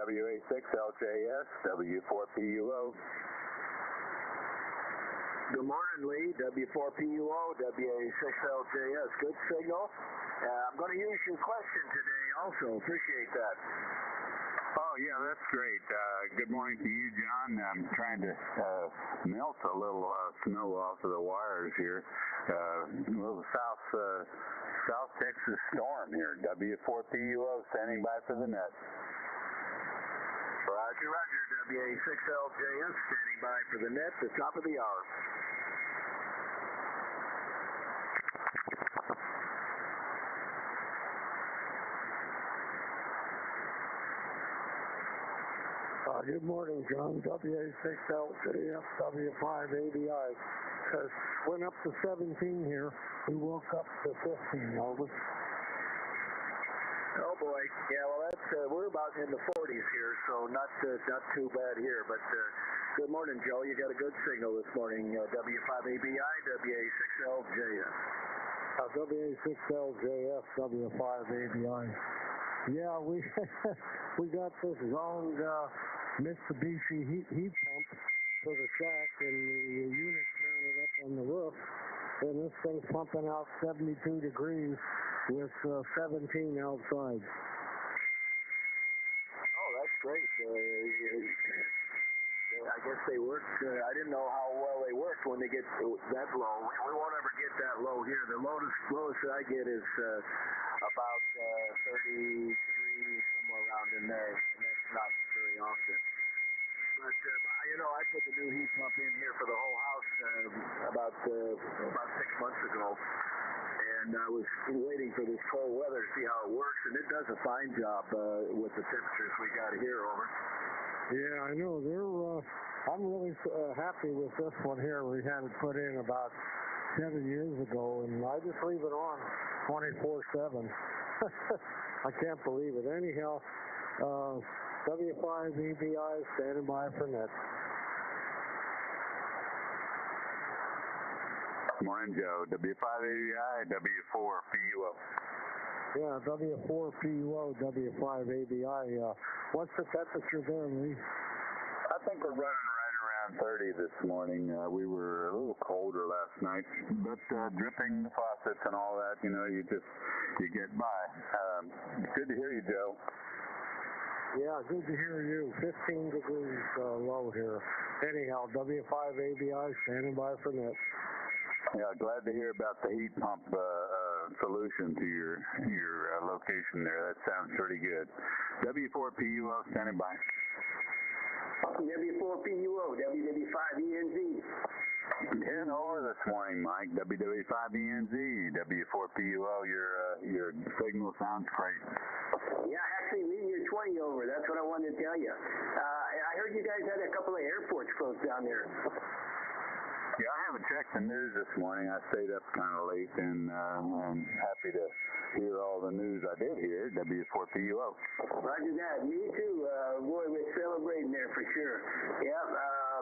WA6LJS, W4PUO. Good morning, Lee. W4PUO, WA6LJS. Good signal. I'm going to use your question today also. Appreciate that. Oh, yeah, that's great. Good morning to you, John. I'm trying to melt a little snow off of the wires here. A little South Texas storm here. W4PUO standing by for the net. Roger, roger. WA6LJS standing by for the net, the top of the hour. Good morning, John. WA6LJS, W5ABI. Went up to 17 here. We woke up to 15. Over. Oh boy. Yeah. Well, that's we're about in the 40s here, so not too bad here. But good morning, Joe. You got a good signal this morning. W5ABI, WA6LJS. WA6LJS, W5ABI. Yeah, we got this zoned Mitsubishi heat pump for the shack, and the unit's mounted up on the roof, and this thing's pumping out 72 degrees with 17 outside. Oh, that's great. I guess they work. I didn't know how well they worked when they get that low. We won't ever get that low here. The lowest I get is about 33, somewhere around in there, and that's not very often. But I put the new heat pump in here for the whole house about 6 months ago, and I was waiting for this cold weather to see how it works, and it does a fine job with the temperatures we got here. Over. Yeah, I know. I'm really happy with this one here. We had it put in about 7 years ago, and I just leave it on 24/7. I can't believe it. Anyhow, W5ABI standing by for net. Morning, Joe. W5ABI, W4PUO. Yeah, W4PUO, W5ABI. What's the temperature there, Lee? I think we're running right around 30 this morning. We were a little colder last night, but dripping the faucets and all that, you get by. Good to hear you, Joe. Yeah, good to hear you. 15 degrees low here. Anyhow, W5ABI standing by for net. Yeah, glad to hear about the heat pump solution to your location there. That sounds pretty good. W4PUO standing by. W4PUO, WW5ENZ. 10 over this morning, Mike. WW5ENZ, W4PUO. Your signal sounds great. Yeah, actually, leaving you 20 over. That's what I wanted to tell you. I heard you guys had a couple of airports closed down there. Yeah, I haven't checked the news this morning. I stayed up kind of late, and I'm happy to hear all the news I did hear. W4PUO. Roger that. Me too. Boy, we're celebrating there for sure. Yeah,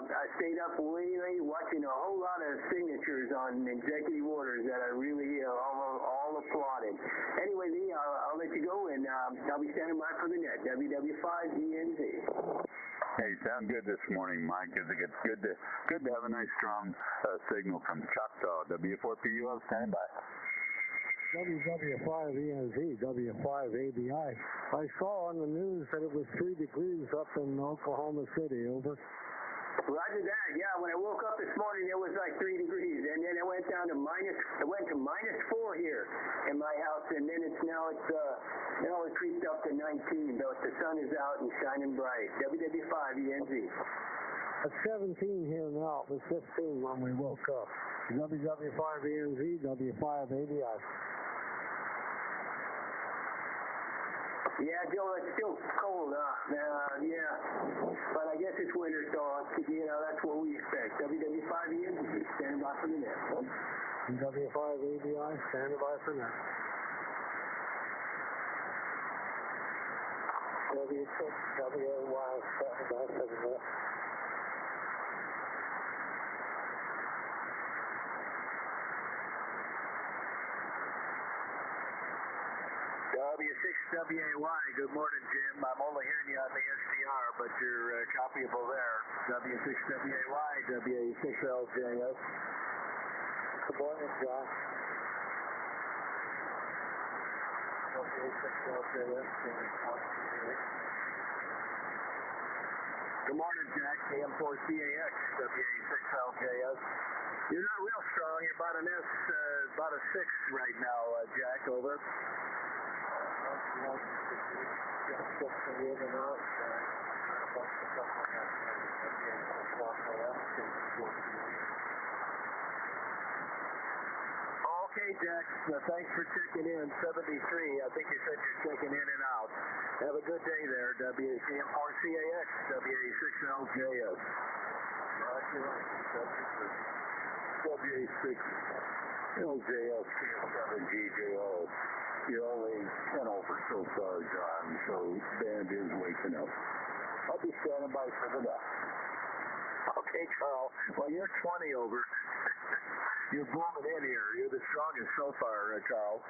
I stayed up way late watching a whole lot of signatures on executive orders that I really all applauded. Anyway, Lee, I'll let you go, and I'll be standing by for the net. WW5ENZ. Hey, sound good this morning, Mike. It's good to have a nice strong signal from Choctaw. W4PUO, stand by. WW5ENZ, W5ABI. I saw on the news that it was 3 degrees up in Oklahoma City. Over. Roger that. Yeah, when I woke up this morning, it was like 3 degrees, and then it went down to -4 here in my house, and then it creeped up to 19. But the sun is out and shining bright. WW5ENZ. It's 17 here now. It was 15 when we woke up. WW5ENZ, W5ABI. Yeah, Joe, it's still cold, yeah. But I guess it's winter, so, that's what we expect. WW5ENZ, standing by for the net. W5ABI, standing by for net. WA6, standing by for the net. W6WAY, good morning, Jim. I'm only hearing you on the SDR, but you're copyable there. W6WAY, WA6LJS. Good morning, John. WA6LJS Good morning, Jack. AM4CAX, WA6LJS. You're not real strong. You're about an S, about a 6 right now, Jack. Over. Okay, Jack. Thanks for checking in. 73. I think you said you're checking in and out. Have a good day there. AM4CAX, WA6LJS. WA6LJS 7GJO. You're only 10 over so far, John, so band is waking up. I'll be standing by for the next. Okay, Carl. Well, you're 20 over. You're booming in here. You're the strongest so far, Carl.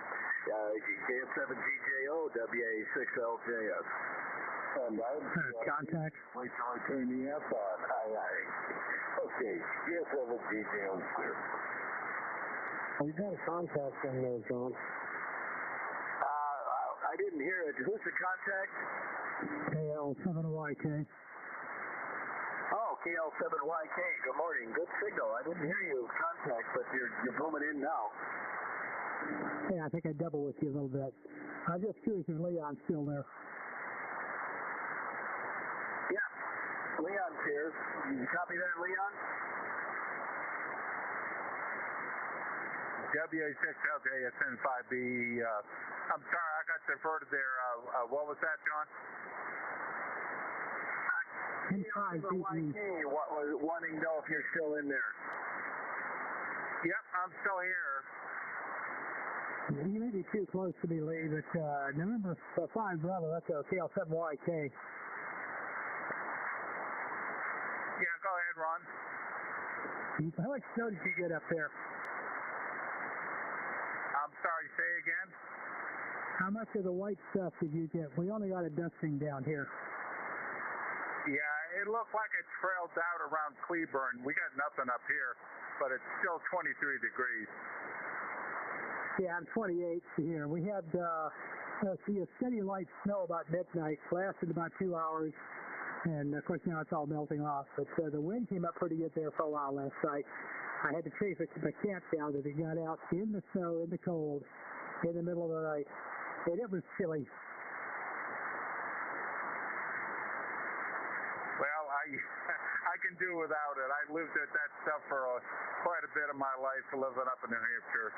KF7GJO, WA6LJS. And contact. Wait till I turn the F on. Aye. Okay, KF7GJO clear. Oh, you got a contact in there, John. I didn't hear it. Who's the contact? KL7YK. Oh, KL7YK. Good morning. Good signal. I didn't hear you contact, but you're booming in now. Hey, I think I double with you a little bit. I'm just curious if Leon's still there. Yeah, Leon's here. You copy that, Leon? WA6LJSN5B. I'm sorry, I got diverted there. What was that, John? KL7YK was wanting to know if you're still in there. Yep, I'm still here. You may be too close to me, Lee, but November 5 Bravo, that's KL7YK. Yeah, go ahead, Ron. How much snow did you get up there? I'm sorry, say again? How much of the white stuff did you get? We only got a dusting down here. Yeah, it looked like it trailed out around Cleburne. We got nothing up here, but it's still 23 degrees. Yeah, I'm 28 here. We had a steady light snow about midnight, lasted about 2 hours, and of course now it's all melting off. But the wind came up pretty good there for a while last night. I had to chase my cat down as he got out in the snow, in the cold, in the middle of the night, and it was chilly. Well, I can do without it. I lived at that stuff for quite a bit of my life, living up in New Hampshire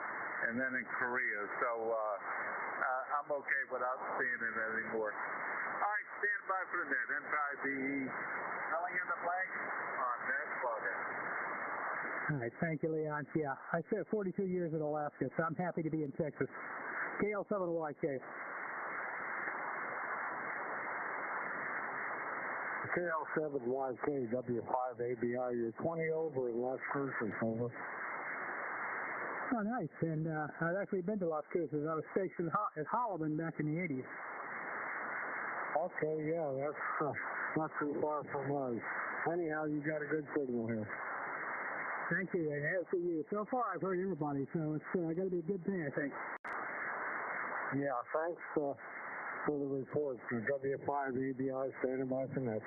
and then in Korea. So I'm okay without seeing it anymore. All right, stand by for the net. N5BE. Filling in the blank on net plug-in. All right, thank you, Leon. Yeah, I spent 42 years in Alaska, so I'm happy to be in Texas. KL7YK. KL7YK, W5ABI, you're 20 over in Las Cruces, over. Oh, nice. And I've actually been to Las Cruces. I was stationed at Holloman back in the 80s. Okay, yeah, that's not too far from us. Anyhow, you got a good signal here. Thank you, and as for you. So far, I've heard everybody, so it's going to be a good day, I think. Yeah, thanks for the report. W5EBI standing by for net.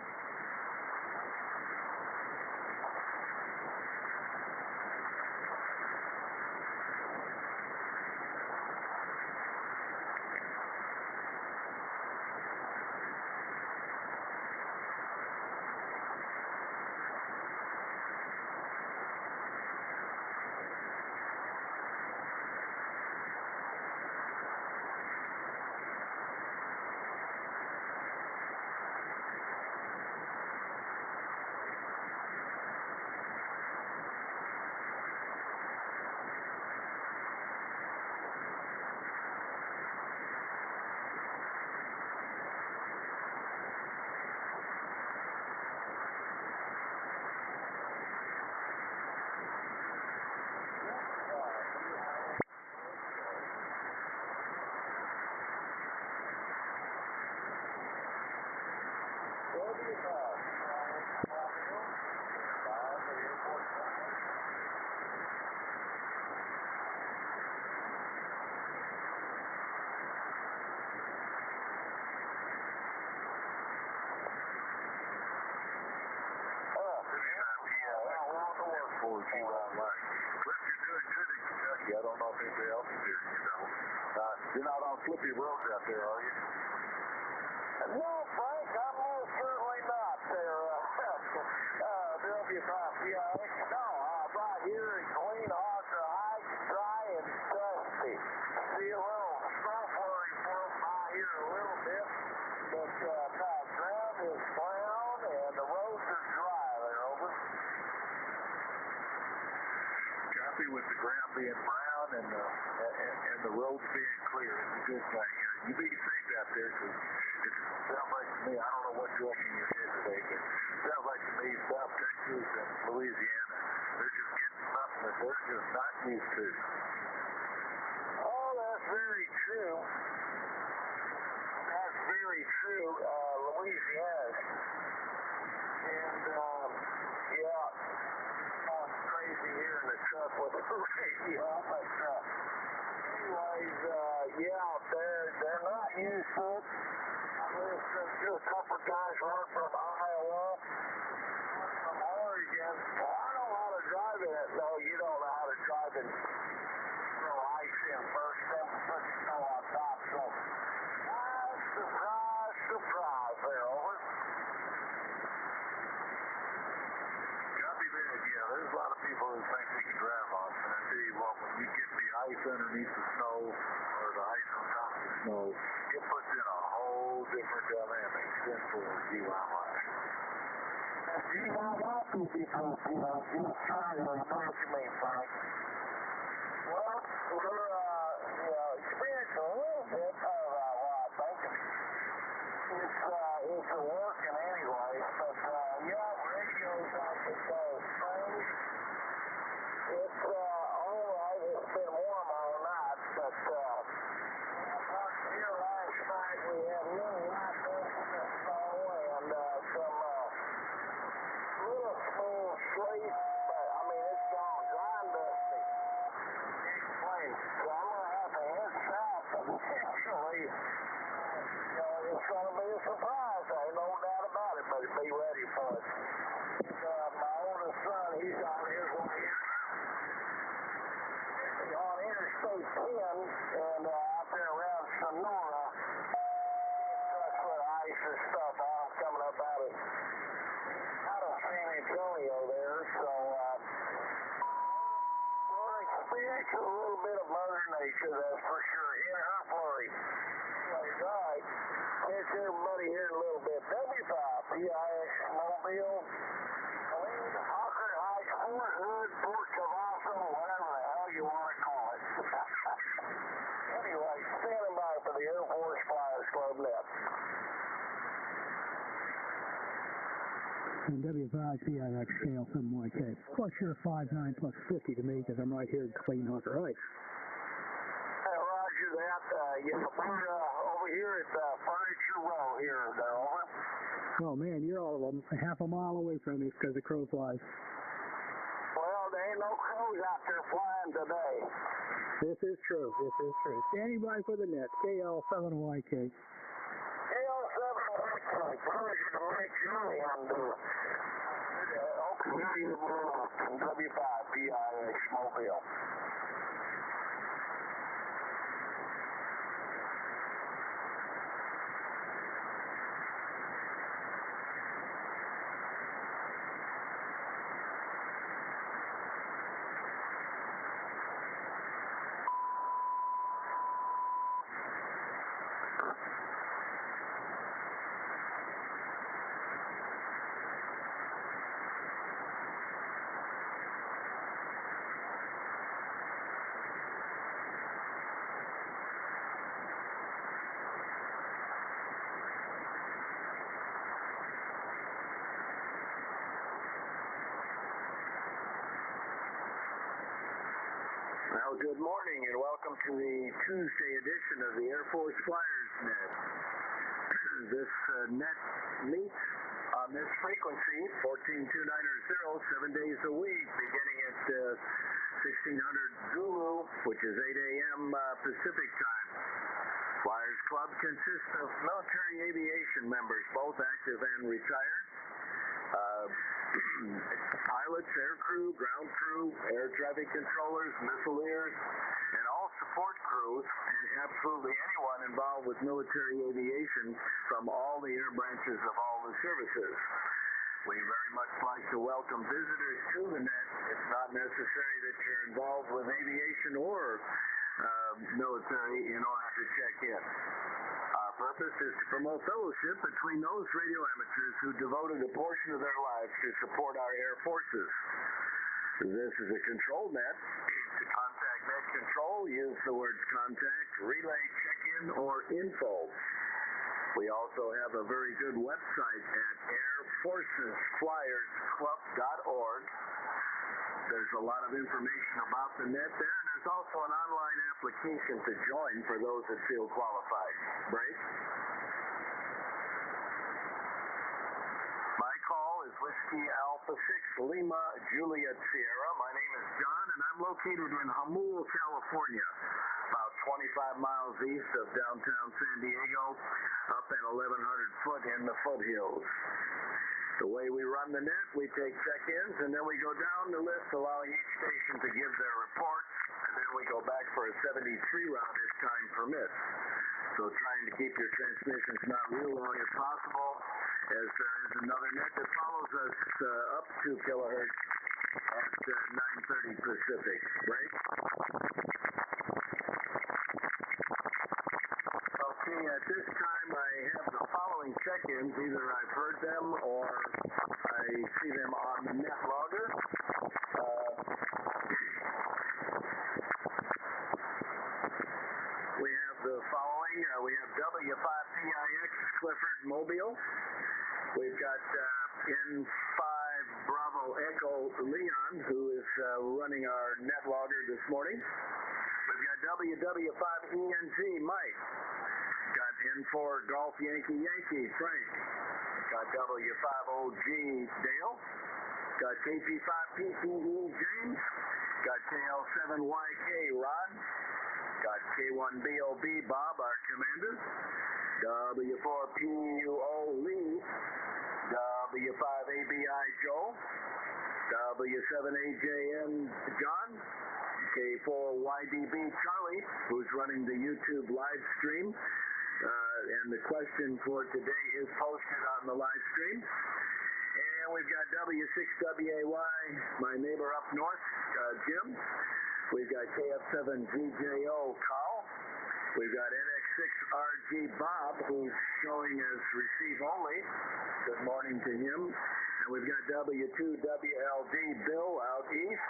online. Cliff, you're doing good in Kentucky. I don't know if anybody else is hearing you, though. You're not on slippy roads out there, are you? No, Frank, I'm most certainly not there. WA6LJS. No, right here in Queen Arthur Heights, dry and dusty. See a little snow flurry floating by here a little bit, but the ground is brown and the roads are dry there, over. Copy with the ground being brown and the roads being clear. It's a good thing. You be safe out there, because it sounds like to me, I don't know what's wrecking your head today, but it sounds like to me South Texas and Louisiana, they're just getting something that they're just not used to. Oh, that's very true. That's very true, Louisiana. And, yeah, going crazy here in the truck with the radio on my truck. Anyways, yeah, they're not used to it. I listened to a couple of guys run from Iowa, from Oregon. Well, I know how to drive in it. No, you don't know how to drive in. Throw ice in first, then put snow on top. So, surprise there, over. Copy that. Yeah, there's a lot of people who think they can drive on it. And I tell you what, when you get the ice underneath the snow, or the ice on top of the snow, it puts in a whole different dynamic than for DIY. DIY people, just trying to know what you mean, Frank. Well, we're experiencing a little bit of what I think it's working anyway, but yeah, radio's like it does things. It's all right. It's been warm all night, but here last night we had a little light dust in the snow and some little small sleet, but I mean it's gone dry and dusty. So I'm gonna have to head south eventually. It's gonna be a surprise. Ain't no doubt about it, but be ready for it. My oldest son, he's on his way on Interstate 10 and out there around Sonora. That's where ice and stuff on coming up out of San Antonio there. So we're experiencing a little bit of Mother Nature, that's for sure, in her flurry. Anyways, all right. Catch everybody here in a little bit. W5, PIX, Mobile, Hawker Heights, Fort Hood, Fort Cavasso, whatever the hell you want to call it. Anyway, standing by for the Air Force Flyers Club Net. And W5 PIX scale, something like that. Plus you're 5'9" plus 50 to me, because I'm right here in Clean Hawker Heights. Roger that. Yeah, we're over here at Furniture Row here, over. Oh man, you're all of them half a mile away from me because the crow flies. Well, there ain't no crows out there flying today. This is true. This is true. Standing by for the net. KL7YK. KL7YK. Pleasure to meet you. And W5 PIX Mobile. Well, good morning and welcome to the Tuesday edition of the Air Force Flyers Net. This net meets on this frequency, 142900, 7 days a week, beginning at 1600 Zulu, which is 8 a.m. Pacific time. Flyers Club consists of military aviation members, both active and retired. I pilots, air crew, ground crew, air traffic controllers, missileers, and all support crews, and absolutely anyone involved with military aviation from all the air branches of all the services. We very much like to welcome visitors to the net. It's not necessary that you're involved with aviation or military in order to check in. Our purpose is to promote fellowship between those radio amateurs who devoted a portion of their lives to support our air forces. This is a control net. To contact net control, use the words contact, relay, check-in, or info. We also have a very good website at airforcesflyersclub.org. There's a lot of information about the net there, and there's also an online application to join for those that feel qualified. Bryce? My call is Whiskey Alpha 6 Lima Juliet Sierra. My name is John, and I'm located in Jamul, California, about 25 miles east of downtown San Diego, up at 1,100 foot in the foothills. The way we run the net, we take check-ins, and then we go down the list, allowing each station to give their reports, and then we go back for a 73 round if time permits. So trying to keep your transmissions not real long as possible, as there is another net that follows us up 2 kilohertz at 9:30 Pacific. Right? Okay, at this time I have the following check-ins. Either I've heard them or I see them on the net logger. We have the following. We have W5PIX Clifford Mobile. We've got N5 Bravo Echo Leon, who is running our net logger this morning. We've got WW5ENG Mike. Got N4 Golf Yankee Frank. Got W5OG Dale. Got KG5PTE James. Got KL7YK Ron. Got K1BOB Bob, our commander. W4PUO Lee. W5ABI Joe. W7AJN John. K4YDB Charlie, who's running the YouTube live stream. And the question for today is posted on the live stream. And we've got W6WAY, my neighbor up north, Jim. We've got KF7GJO Carl. We've got NX6RG Bob, who's showing as receive only. Good morning to him. And we've got W2WLD Bill out east.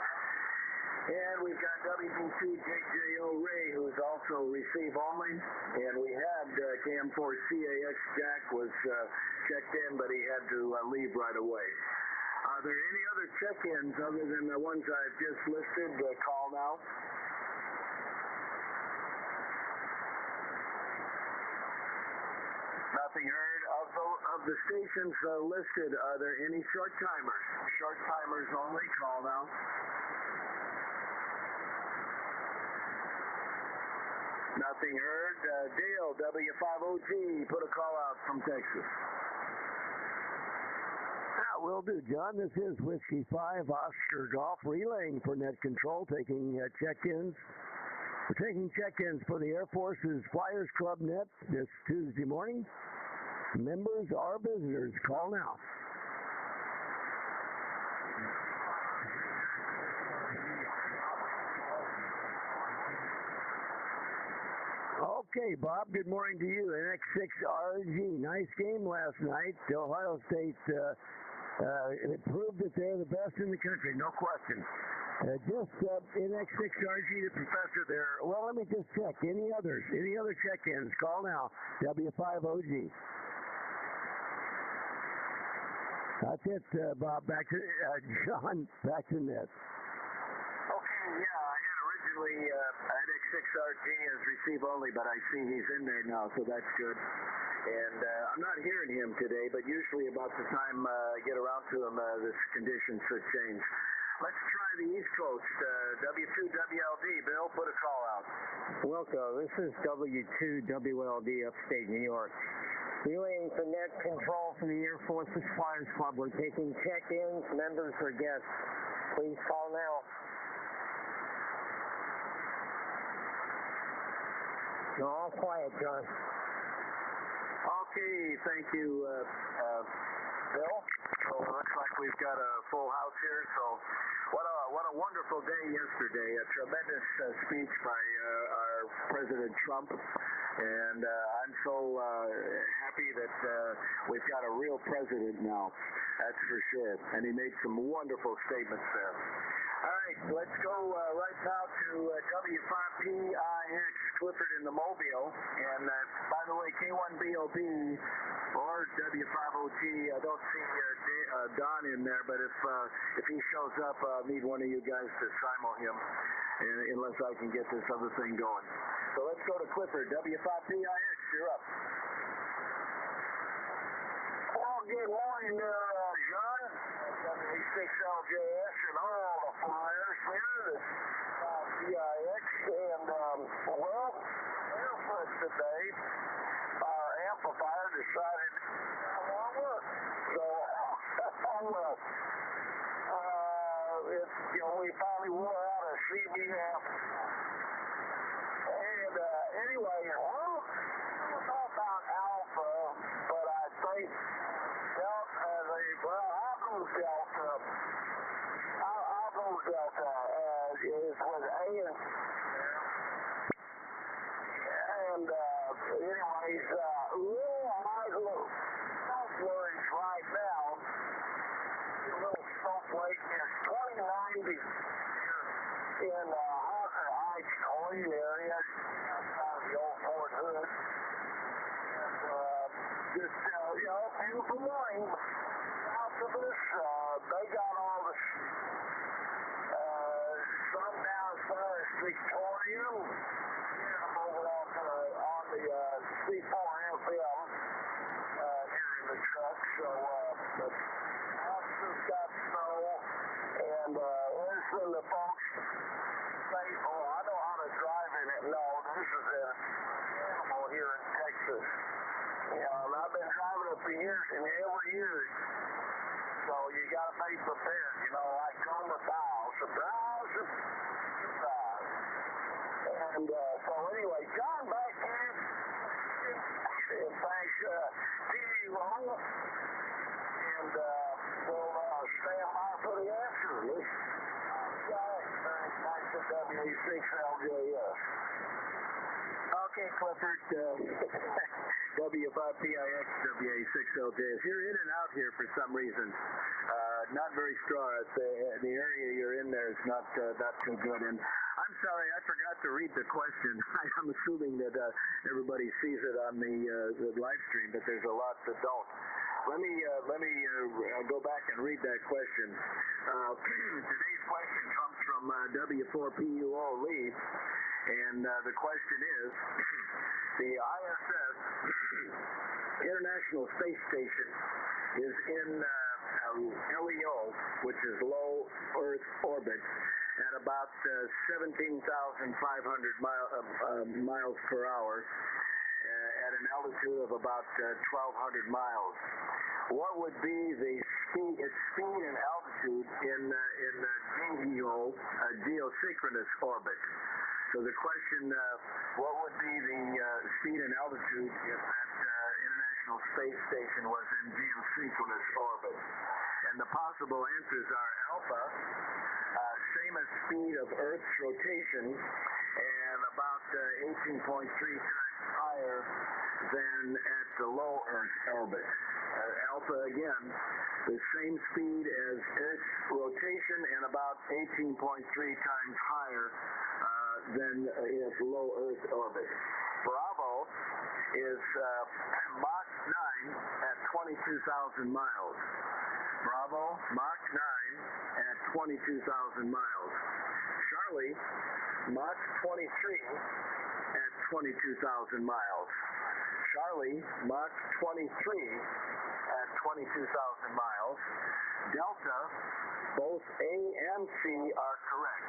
And we've got WB2JJO Ray, who's also receive only. And we had Cam4CAX Jack was checked in, but he had to leave right away. Are there any other check-ins other than the ones I've just listed? Call now. Nothing heard. Of the stations listed, are there any short timers? Short timers only. Call now. Nothing heard. Dale, W5OG, put a call out from Texas. Will do, John. This is Whiskey 5 Oscar Golf relaying for net control, taking check-ins. We're taking check-ins for the Air Force's Flyers Club net this Tuesday morning. Members or visitors, call now. Okay, Bob, good morning to you. NX6RG, nice game last night. Ohio State it proved that they're the best in the country, no question. Just NX6RG, the professor there. Well, let me just check. Any other check-ins? Call now. W5OG. That's it, Bob. Back to John. Back to net. Okay, yeah, I had originally NX6RG as receive only, but I see he's in there now, so that's good. And I'm not hearing him today, but usually about the time I get around to him, this condition should change. Let's try the East Coast. W2WLD, Bill, put a call out. Welcome. This is W2WLD, upstate New York. Relaying for net control for the Air Force's Flyers Club. We're taking check-ins, members, or guests. Please call now. No, all quiet, John. Okay, thank you, Bill. So it looks like we've got a full house here. So what a wonderful day yesterday. A tremendous speech by our President Trump. And I'm so happy that we've got a real president now. That's for sure. And he made some wonderful statements there. All right, let's go right now to W5PIX, Clifford in the Mobile. And by the way, K1BOB or W5OT, I don't see Don in there, but if he shows up, I'll need one of you guys to simul him, unless I can get this other thing going. So let's go to Clifford, W5PIX, you're up. Well, good morning there, John. WA6LJS and all the flyers here at PIX. And, well, barefoot today, our amplifier decided it won't work. So, we finally wore out our CBF. And anyway, I don't know about Alpha, but I think I'll go Delta. I'll go Delta. Is with A and anyways, no worries right now. A little snowflake is 2090 in Hawker Heights, Colleen area, outside of the old Fort Hood. And just, beautiful morning. South of us, they got all the sun down as far as Victoria. I'm over on the C4 FM here in the truck. So, the house has got snow. And there's when the folks say, oh, I know how to drive in it. No, this is an animal here in Texas. And I've been driving it for years, and every year, so you got to be prepared, like Gomer Pyle. Surprise, surprise. And so anyway, John, back here, and thanks TV Roll, and we'll stand by for the answer. Thanks to WA6LJS. Okay, Clifford, W5PIX, WA6LJS. You're in and out here for some reason. Not very strong. The area you're in there is not too good. And I'm sorry, I forgot to read the question. I'm assuming that everybody sees it on the live stream, but there's a lot that don't. Let me go back and read that question. Today's question comes from W4PUO Lee. And the question is, the ISS, International Space Station, is in LEO, which is low Earth orbit, at about 17,500 miles per hour, at an altitude of about 1,200 miles. What would be its speed and altitude in GEO, geosynchronous orbit? So the question, what would be the speed and altitude if that International Space Station was in geosynchronous orbit? And the possible answers are alpha, same as speed of Earth's rotation, and about 18.3 times higher than at the low Earth orbit. Alpha, again, the same speed as Earth's rotation and about 18.3 times higher than its low Earth orbit. Bravo is Mach 9 at 22,000 miles. Bravo, Mach 9 at 22,000 miles. Charlie, Mach 23 at 22,000 miles. Charlie, Mach 23 at 22,000 miles. Delta, both A and C are correct.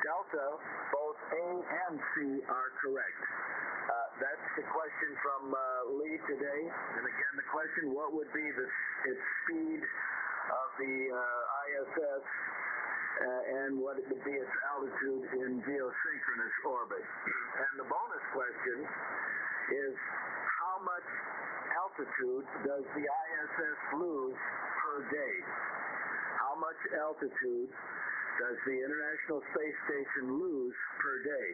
Delta, both A and C are correct. That's the question from Lee today. And again, the question, what would be its speed of the ISS and what would be its altitude in geosynchronous orbit? And the bonus question is, how much altitude does the ISS lose per day? How much altitude does the International Space Station lose per day?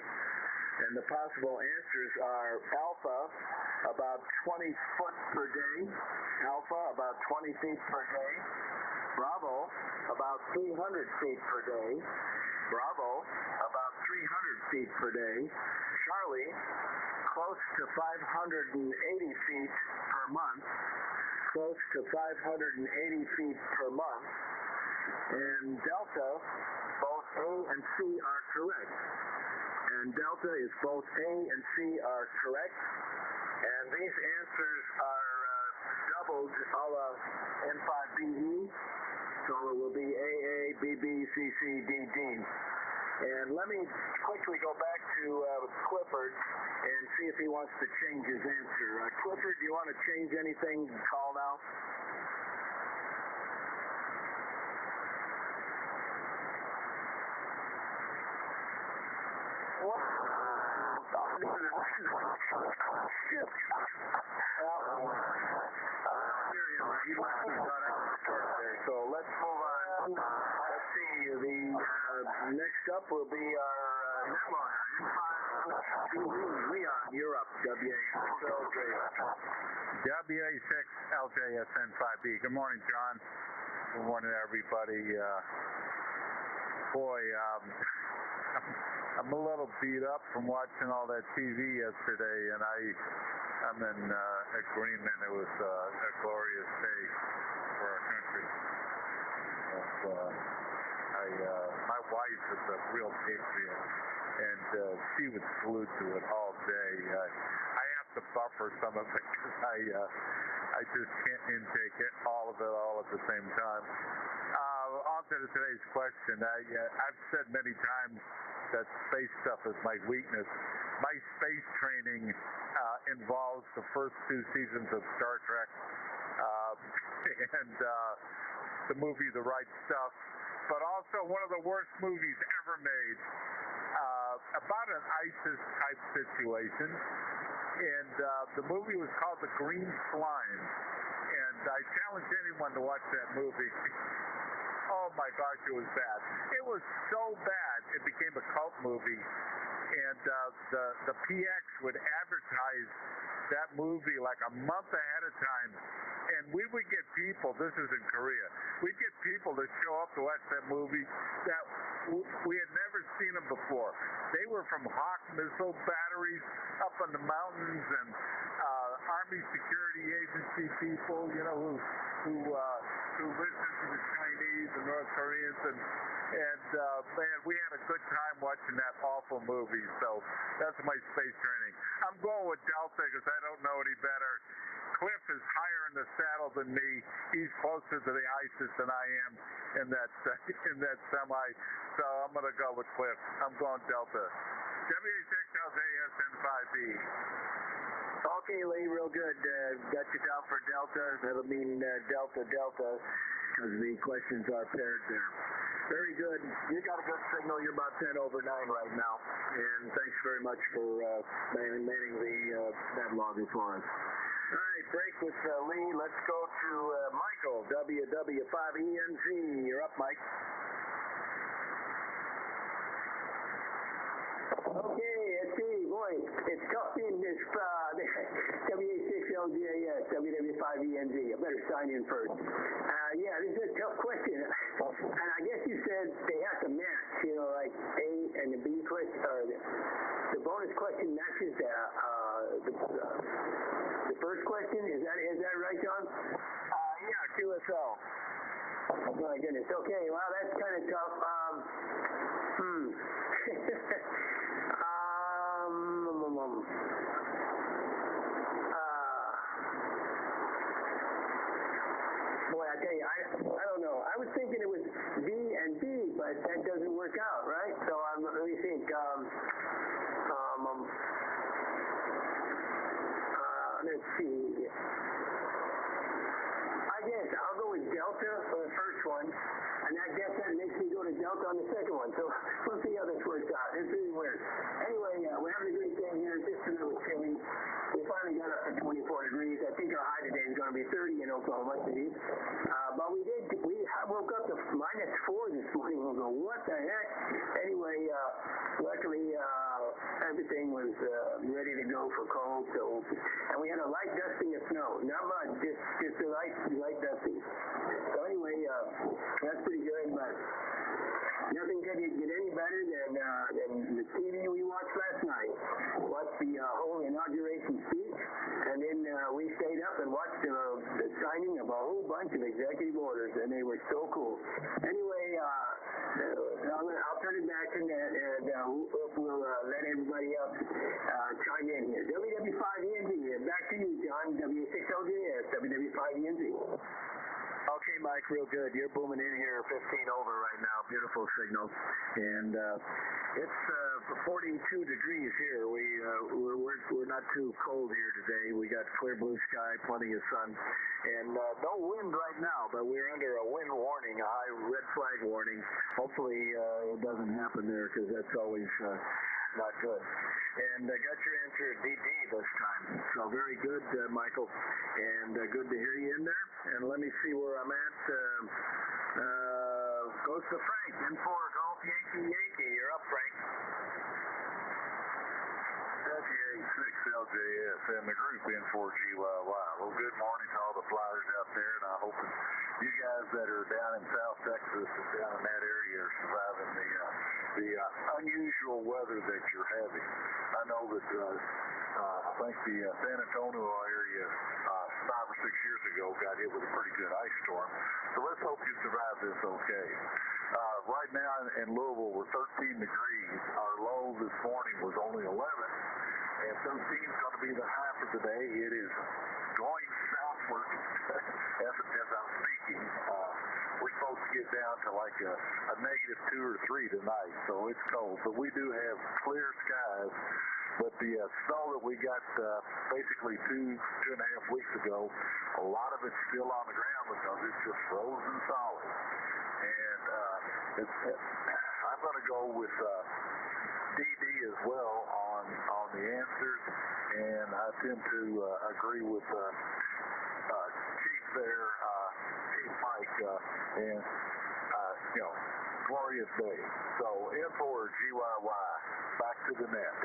And the possible answers are alpha, about 20 foot per day, alpha, about 20 feet per day, Bravo, about 300 feet per day, Bravo, about 300 feet per day, Charlie, close to 580 feet per month, close to 580 feet per month, and Delta, both A and C are correct. And Delta is both A and C are correct. And these answers are doubled a la N5BE. So it will be AA, BB, CC, DD. And let me quickly go back to Clifford and see if he wants to change his answer. Clifford, do you want to change anything? Call now. So let's move on. Let's see. The next up will be our Leon. You're up. WA6LJS N5B. Good morning, John. Good morning, everybody. I'm a little beat up from watching all that TV yesterday, and I'm in agreement. It was a glorious day for our country. My wife is a real patriot, and she was glued to it all day. I have to buffer some of it because I just can't intake it, all of it, all at the same time. On to today's question. I've said many times that space stuff is my weakness. My space training involves the first 2 seasons of Star Trek and the movie The Right Stuff, but also one of the worst movies ever made about an ISIS-type situation. And the movie was called The Green Slime. And I challenge anyone to watch that movie. Oh my gosh, it was bad. It was so bad, it became a cult movie. And the PX would advertise that movie like a month ahead of time. And we would get people, this is in Korea, we'd get people to show up to watch that movie that we had never seen them before. They were from Hawk missile batteries up in the mountains and Army Security Agency people, you know, who listen to the Chinese and North Koreans, and man, we had a good time watching that awful movie. So that's my space training. I'm going with Delta because I don't know any better. Cliff is higher in the saddle than me. He's closer to the ISIS than I am in that semi. So I'm going to go with Cliff. I'm going Delta. WA6LJS N5B. Okay, Lee, real good. Got you down for Delta. That'll mean Delta, because the questions are paired there. Very good. You got a good signal. You're about 10 over 9 right now. And thanks very much for manning the net logger for us. All right, break with Lee. Let's go to Michael, WW5ENZ. You're up, Mike. Okay, let's see, boy, it's tough being this WA6LJS, WW5ENZ. I better sign in first. Yeah, this is a tough question. And I guess you said they have to match, you know, like A and the B question, or the bonus question matches the first question. Is that right, John? Yeah, QSL. Oh, my goodness. Okay, well, that's kind of tough. Boy, I tell you, I don't know. I was thinking it was B and B, but that doesn't work out, right? So let me think. Delta on the second one. So we'll see how this works out. It's really weird. Anyway, we're having a great day here. It's just a little chilly. We finally got up to 24 degrees. I think our high today is going to be 30 in Oklahoma City. But we woke up to -4 this morning. We'll go, what the heck? Anyway, luckily, everything was ready to go for cold. So, and we had a light dusting of snow. Not much, just a light dusting. So anyway, that's pretty good, but nothing could get any better than the TV we watched last night. Watched the whole inauguration speech, and then we stayed up and watched the signing of a whole bunch of executive orders, and they were so cool. Anyway, I'll turn it back to Ned, and we'll let everybody else chime in here. WW5ENZ, back to you, John. WA6LJS, WW5ENZ. Okay, Mike, real good. You're booming in here, 15 over right now. Beautiful signal. And it's 42 degrees here. We're not too cold here today. We got clear blue sky, plenty of sun, and no wind right now, but we're under a wind warning, a high red flag warning. Hopefully it doesn't happen there, because that's always not good. And I got your answer at DD this time. So very good, Michael. And good to hear you in there. And let me see where I'm at. Goes to Frank. In for Golf Yankee. You're up, Frank. WA6LJS and the group in for GYY. Well, good morning to all the flyers out there, and I hope you guys that are down in South Texas and down in that area are surviving the unusual weather that you're having. I know that I think the San Antonio area 5 or 6 years ago got hit with a pretty good ice storm. So let's hope you survive this okay. Right now in Louisville, we're 13 degrees. Our low this morning was only 11, and 13 is going to be the high for today. It is going southward as I'm speaking. We're supposed to get down to like a -2 or 3 tonight, so it's cold. But we do have clear skies. But the snow that we got basically 2.5 weeks ago, a lot of it's still on the ground because it's just frozen solid. And I'm going to go with DD as well on the answers, and I tend to agree with Chief there, Chief Mike, and glorious day. So in for GYY, back to the net.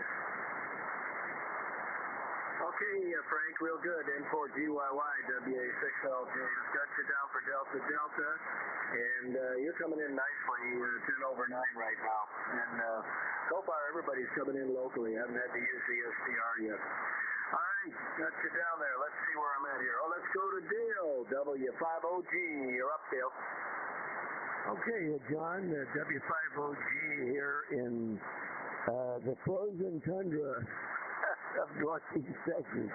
Okay, Frank, real good. In for GYY, WA6LJS. Got you down for Delta, and you're coming in nicely. 10 over 9 right now. And so far, everybody's coming in locally. I haven't had to use the SDR yet. All right, got you down there. Let's see where I'm at here. Oh, let's go to Dale, W5OG. You're up, Dale. Okay, John, W5OG here in the frozen tundra of Northeast Texas.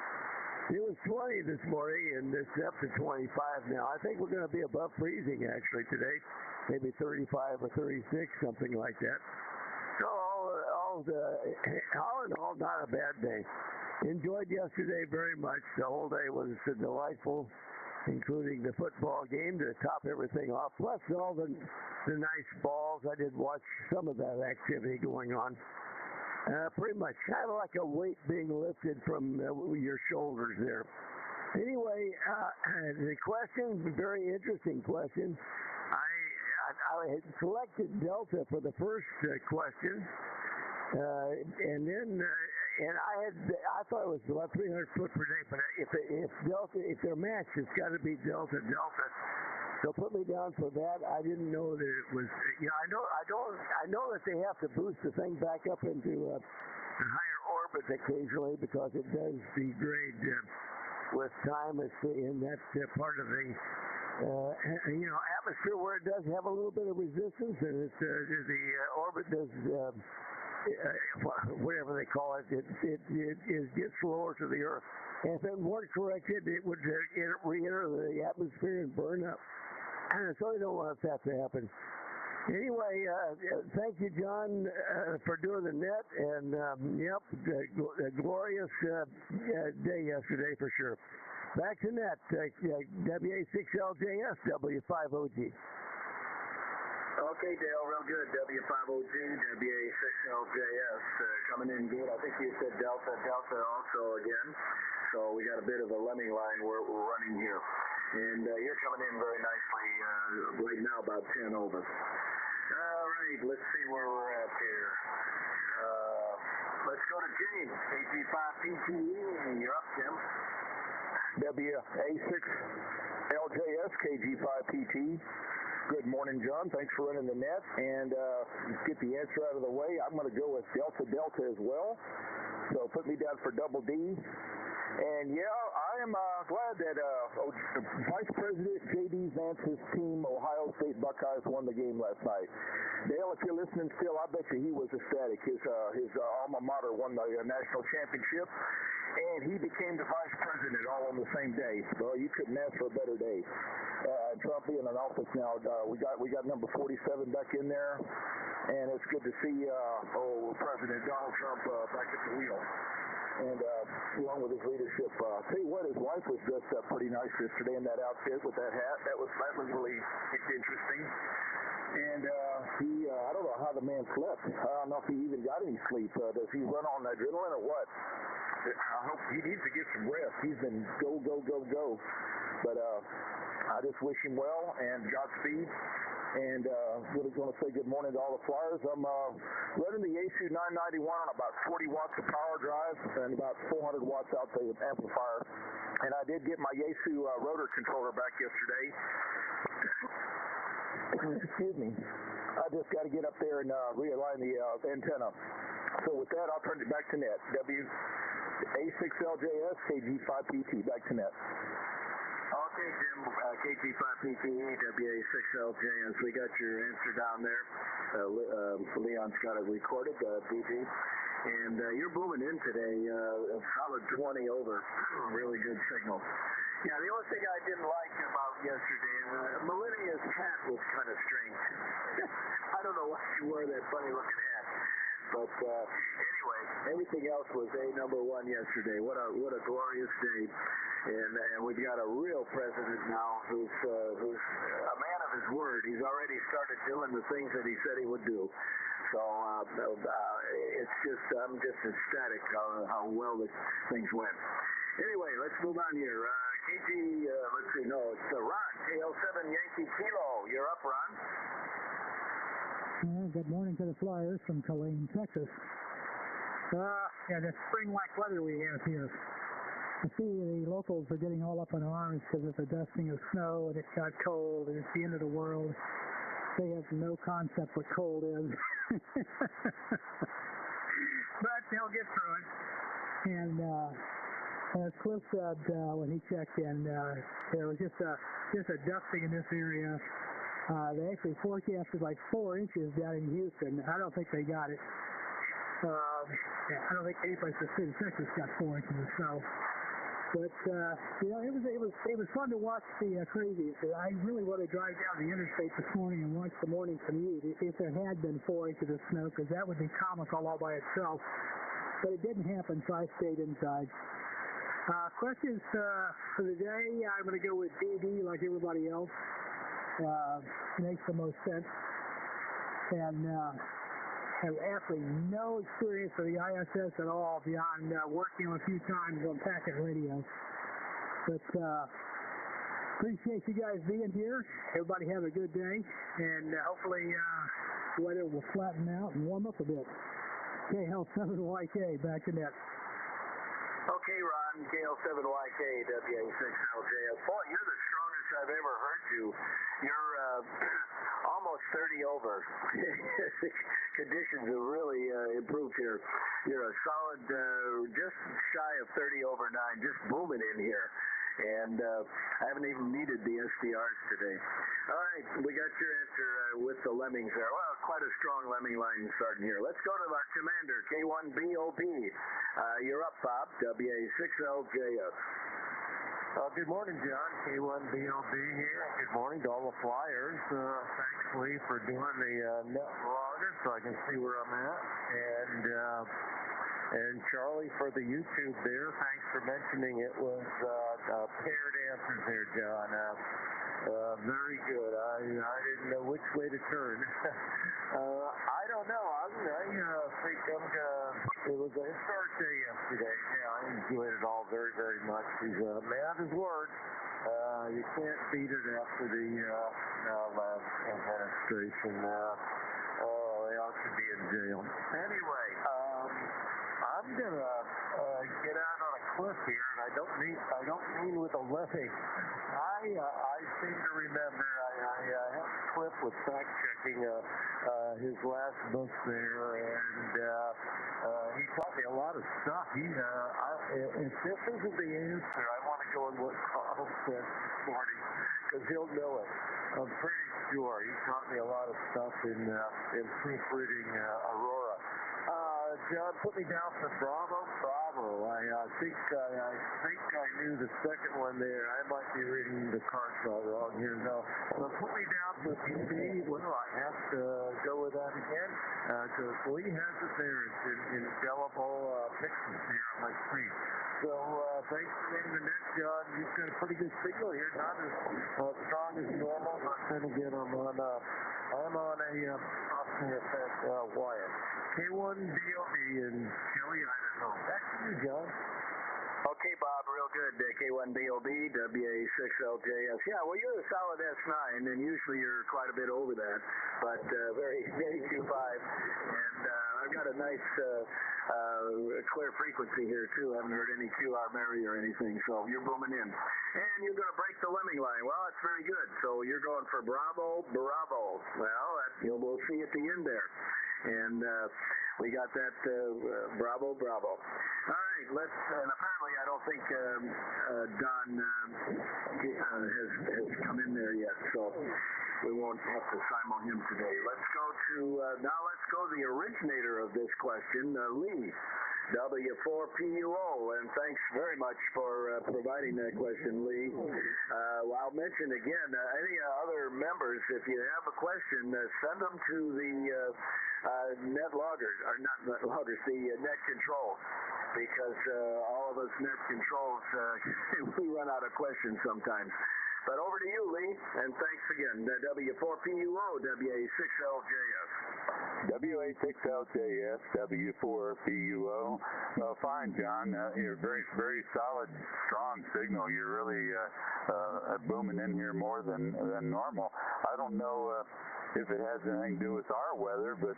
It was 20 this morning, and it's up to 25 now. I think we're going to be above freezing, actually, today. Maybe 35 or 36, something like that. So all in all, not a bad day. Enjoyed yesterday very much. The whole day was delightful, including the football game to top everything off, plus all the nice balls. I did watch some of that activity going on. Pretty much kind of like a weight being lifted from your shoulders there. Anyway, the question, very interesting question. I had selected Delta for the first question, and then I thought it was about 300 foot per day. But if they're matched, it's got to be Delta. So put me down for that. I didn't know that it was. I know that they have to boost the thing back up into a higher orbit occasionally because it does degrade with time. It's in that part of the atmosphere where it does have a little bit of resistance, and the orbit does whatever they call it. It gets lower to the Earth. And if it weren't corrected, it would re-enter the atmosphere and burn up. So I don't want that to happen. Anyway, thank you, John, for doing the net. And, a glorious day yesterday for sure. Back to net, WA6LJS, W5OG. Okay, Dale, real good. W5OG, WA6LJS coming in good. I think you said Delta also again. So we got a bit of a lemming line we're running here. And you're coming in very nicely right now, about 10 over. All right, let's see where we're at here. Let's go to James, KG5PTE. You're up, Jim. WA6LJS KG5PT. Good morning, John. Thanks for running the net. And get the answer out of the way. I'm going to go with Delta as well. So put me down for double D. And yeah, I am glad that Vice President J.D. Vance's team, Ohio State Buckeyes, won the game last night. Dale, if you're listening still, I bet you he was ecstatic. His alma mater won the national championship, and he became the vice president all on the same day. So you couldn't ask for a better day. Trump being in office now, we got number 47 back in there, and it's good to see President Donald Trump back at the wheel. And along with his leadership, I'll tell you what, his wife was dressed up pretty nice yesterday in that outfit with that hat. That was really interesting. And I don't know how the man slept. I don't know if he even got any sleep. Does he run on adrenaline or what? I hope he needs to get some rest. He's been go. But I just wish him well and Godspeed. And really going to say good morning to all the Flyers. I'm running the ASU 991 on about 40 watts of power drive and about 400 watts out the amplifier. And I did get my Yaesu rotor controller back yesterday. Excuse me. I just got to get up there and realign the antenna. So with that, I'll turn it back to net. WA6LJS KG5PT, back to net. Okay, Jim, KG5PTE, WA6LJS. We got your answer down there. Leon's got it recorded, BG. And you're booming in today, a solid 20 over. Really good signal. Yeah, the only thing I didn't like about yesterday, Melinia's hat was kind of strange. I don't know why she wore that funny-looking hat. But anyway, everything else was number one yesterday. What a glorious day. And we've got a real president now who's a man of his word. He's already started doing the things that he said he would do. So it's just, I'm just ecstatic how well things went. Anyway, let's move on here. Let's see, no, it's Ron, KL7 Yankee Kilo. You're up, Ron. Good morning to the Flyers from Tulane, Texas. Yeah, the spring-like weather we have here. I see the locals are getting all up in arms because it's a dusting of snow and it got cold and it's the end of the world. They have no concept what cold is. But they'll get through it. And as Cliff said when he checked in, there was just a dusting in this area. They actually forecasted like 4 inches down in Houston. I don't think they got it. I don't think any place in the state of Texas got 4 inches of snow. But you know, it was fun to watch the crazies. I really want to drive down the interstate this morning and watch the morning commute if there had been 4 inches of snow, because that would be comical all by itself. But it didn't happen, so I stayed inside. Questions for the day? I'm going to go with DD like everybody else. Makes the most sense. And have absolutely no experience with the ISS at all beyond working a few times on packet radio. But appreciate you guys being here. Everybody have a good day, and hopefully the weather will flatten out and warm up a bit. KL7YK, back to net. Okay, Ron, KL7YK, WA6LJS. Boy, you're the strongest I've ever heard you. You're almost 30 over. Conditions have really improved here. You're a solid, just shy of 30 over 9, just booming in here. And I haven't even needed the SDRs today. All right, we got your answer with the lemmings there. Well, quite a strong lemming line starting here. Let's go to our commander, K1BOB. You're up, Bob, WA6LJS. Good morning, John. K1BOB here. Good morning to all the Flyers. Thanks, Lee, for doing the net logger so I can see where I'm at. And Charlie for the YouTube there. Thanks for mentioning it was paired answers there, John. Very good. I didn't know which way to turn. I don't know. I think it was a historic day yesterday. Yeah, I enjoyed it all very, very much. He's a man of his word. You can't beat it after the last administration. They ought to be in jail. Anyway, I'm gonna get out on a cliff here, and I don't mean with a levee. I seem to remember I had a clip with fact checking his last book there, and he taught me a lot of stuff. If this isn't the answer, I want to go with what Carl said this morning, because he'll know it. I'm pretty sure he taught me a lot of stuff in proofreading Aurora. John, put me down for Bravo. I think I knew the second one there. I might be reading the cards all wrong here. No, but put me down for BB. Well, I have to go with that again because Lee has it there. It's in indelible pictures here on my screen. So thanks for running the net, John. You've got a pretty good signal here. Not as strong as normal, but then again, I'm on a off-the-effect wire. K1DOB in Kelly, Idaho. Back to you, John. Okay, Bob, real good. K1DOB, WA6LJS. Yeah, well, you're a solid S9, and usually you're quite a bit over that, but very, very 2.5. And I've got a nice clear frequency here, too. I haven't heard any QR Mary or anything, so you're booming in. And you're going to break the lemming line. Well, that's very good. So you're going for Bravo. Well, we'll see at the end there. And we got that Bravo. All right, and apparently I don't think Don has come in there yet, so we won't have to simul him today. Let's go to the originator of this question, Lee, W4PUO, and thanks very much for providing that question, Lee. I'll mention again, any other members, if you have a question, send them to the net loggers, or not net loggers, the net controls, because all of us net controls, we run out of questions sometimes. But over to you, Lee, and thanks again. W4PUO, WA6LJS. WA6LJS, W4PUO. Well, fine, John. You're very, very solid, strong signal. You're really booming in here more than normal. I don't know if it has anything to do with our weather, but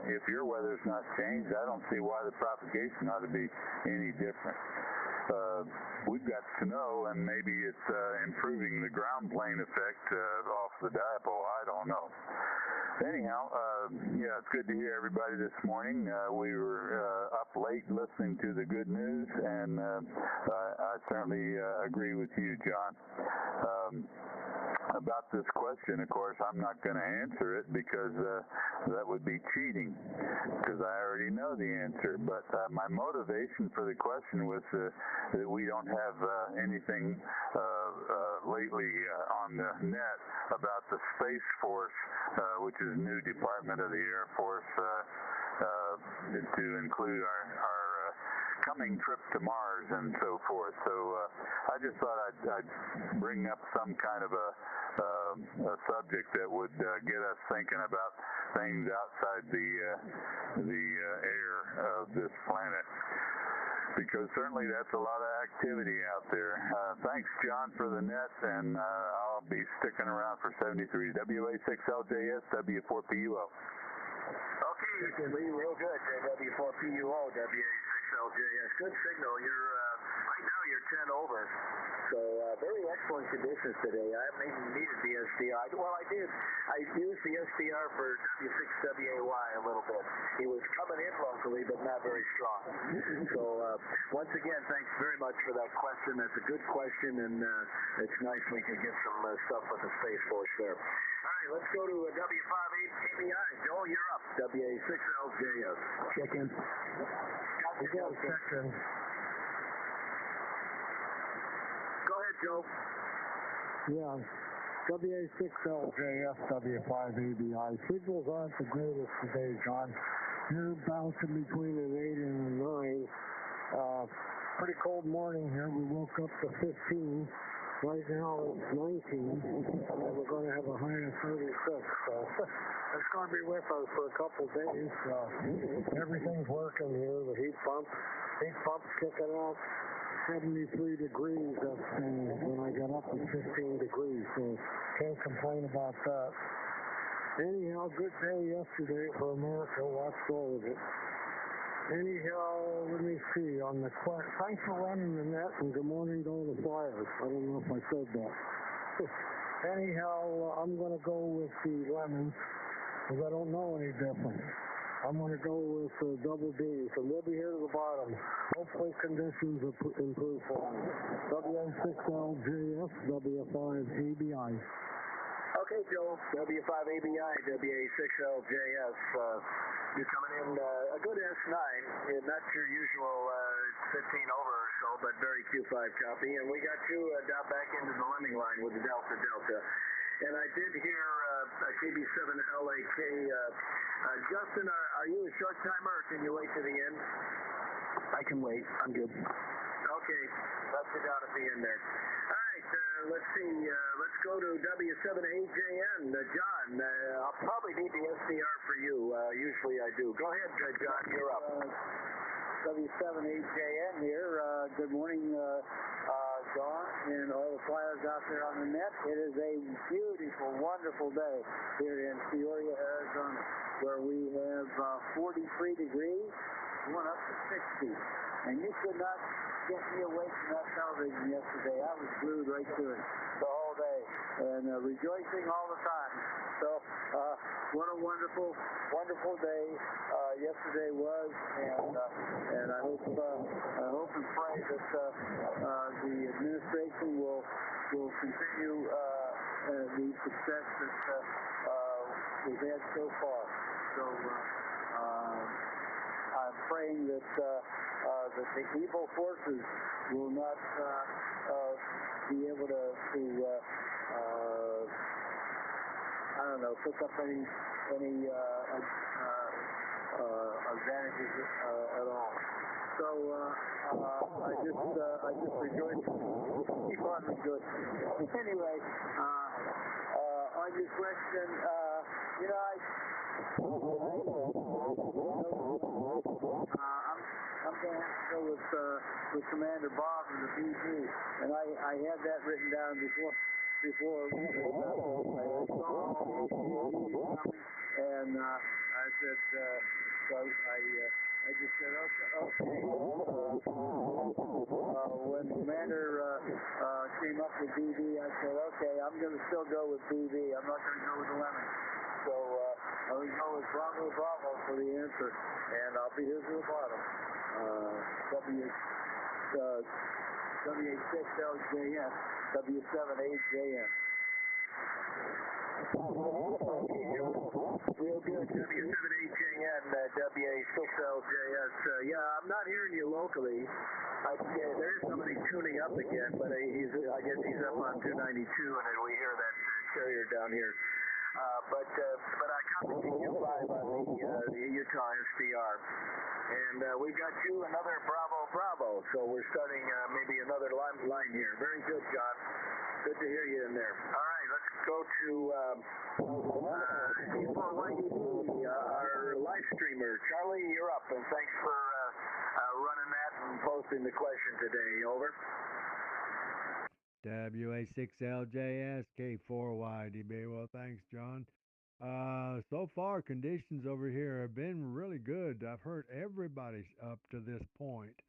if your weather's not changed, I don't see why the propagation ought to be any different. We've got snow, and maybe it's improving the ground plane effect off the dipole. I don't know. Anyhow, yeah, it's good to hear everybody this morning. We were up late listening to the good news, and I certainly agree with you, John. About this question, of course, I'm not going to answer it because that would be cheating, because I already know the answer. But my motivation for the question was that we don't have anything lately on the net about the Space Force, which is a new department of the Air Force, to include our coming trip to Mars and so forth. So I just thought I'd bring up some kind of a subject that would get us thinking about things outside the air of this planet, because certainly that's a lot of activity out there. Thanks, John, for the net, and I'll be sticking around for 73. WA6LJS, W4PUO. Okay, Lee, real good. W4PUO, WA6LJS. Good signal. You're right now you're 10 over. So very excellent conditions today. I haven't even needed the SDR. Well, I did. I used the SDR for W6WAY a little bit. He was coming in locally, but not very strong. So once again, thanks very much for that question. That's a good question, and it's nice we can get some stuff with the Space Force there. All right, let's go to W58KBI. Joel, you're up. WA6LJS. Check in. Check in. Go ahead, Joe. Yeah. WA6LJS, W5ABI. Signals aren't the greatest today, John. You're bouncing between an 8 and a 9. Pretty cold morning here. We woke up to 15. Right now it's 19, and we're going to have a high of 36. So it's going to be with us for a couple days. Everything's working here. The heat pump's kicking out. 73 degrees up when I got up at 15 degrees, so can't complain about that. Anyhow, good day yesterday for America. Watched all of it. Anyhow, let me see. Thanks for running the net, and good morning to all the flyers. I don't know if I said that. Anyhow, I'm going to go with the lemons, because I don't know any different. I'm going to go with double D's, and we'll be here to the bottom. Hopefully conditions improve for me. WA6LJS, WA5ABI. Okay, Joe, W5ABI, WA6LJS. You're coming in a good S9, not your usual 15 over or so, but very Q5 copy. And we got you down back into the lemming line with the Delta. And I did hear KB7LAK. Justin, are you a short timer or can you wait to the end? I can wait. I'm good. Okay, let's get down at the end there. All right, let's see. Let's go to W7AJN. John, I'll probably need the SDR for you. Usually I do. Go ahead, John. You're up. W7AJN here. Good morning, John, and all the flyers out there on the net. It is a beautiful, wonderful day here in Peoria, Arizona, where we have 43 degrees, going up to 60. And you could not get me away from that television yesterday. I was glued right to it the whole day and rejoicing all the time. So what a wonderful, wonderful day yesterday was, and I hope and pray that the administration will continue the success that we've had so far. So I'm praying that the evil forces will not be able to pick up any advantages at all. So I just rejoice. Keep on rejoicing. Anyway, on your question, I'm going to have to go with Commander Bob and the BG, and I had that written down before I saw all the coming, and I said, so I just said, okay. When Commander came up with BB, I said, okay, I'm going to still go with BB. I'm not going to go with the lemon. So I was going with Bravo for the answer, and I'll be here to the bottom. WA6LJS, W7AJN. Real good, W7AJN, WA6LJS. Yeah, I'm not hearing you locally. There is somebody tuning up again, but I guess he's up on 292, and we hear that carrier down here. But I copy Q5 on the Utah SDR. And we've got you another Bravo. So we're starting maybe another line here. Very good, John. Good to hear you in there. All right, let's go to our live streamer. Charlie, you're up, and thanks for running that and posting the question today. Over. WA6LJS K4YDB. Well, thanks, John. So far, conditions over here have been really good. I've heard everybody's up to this point.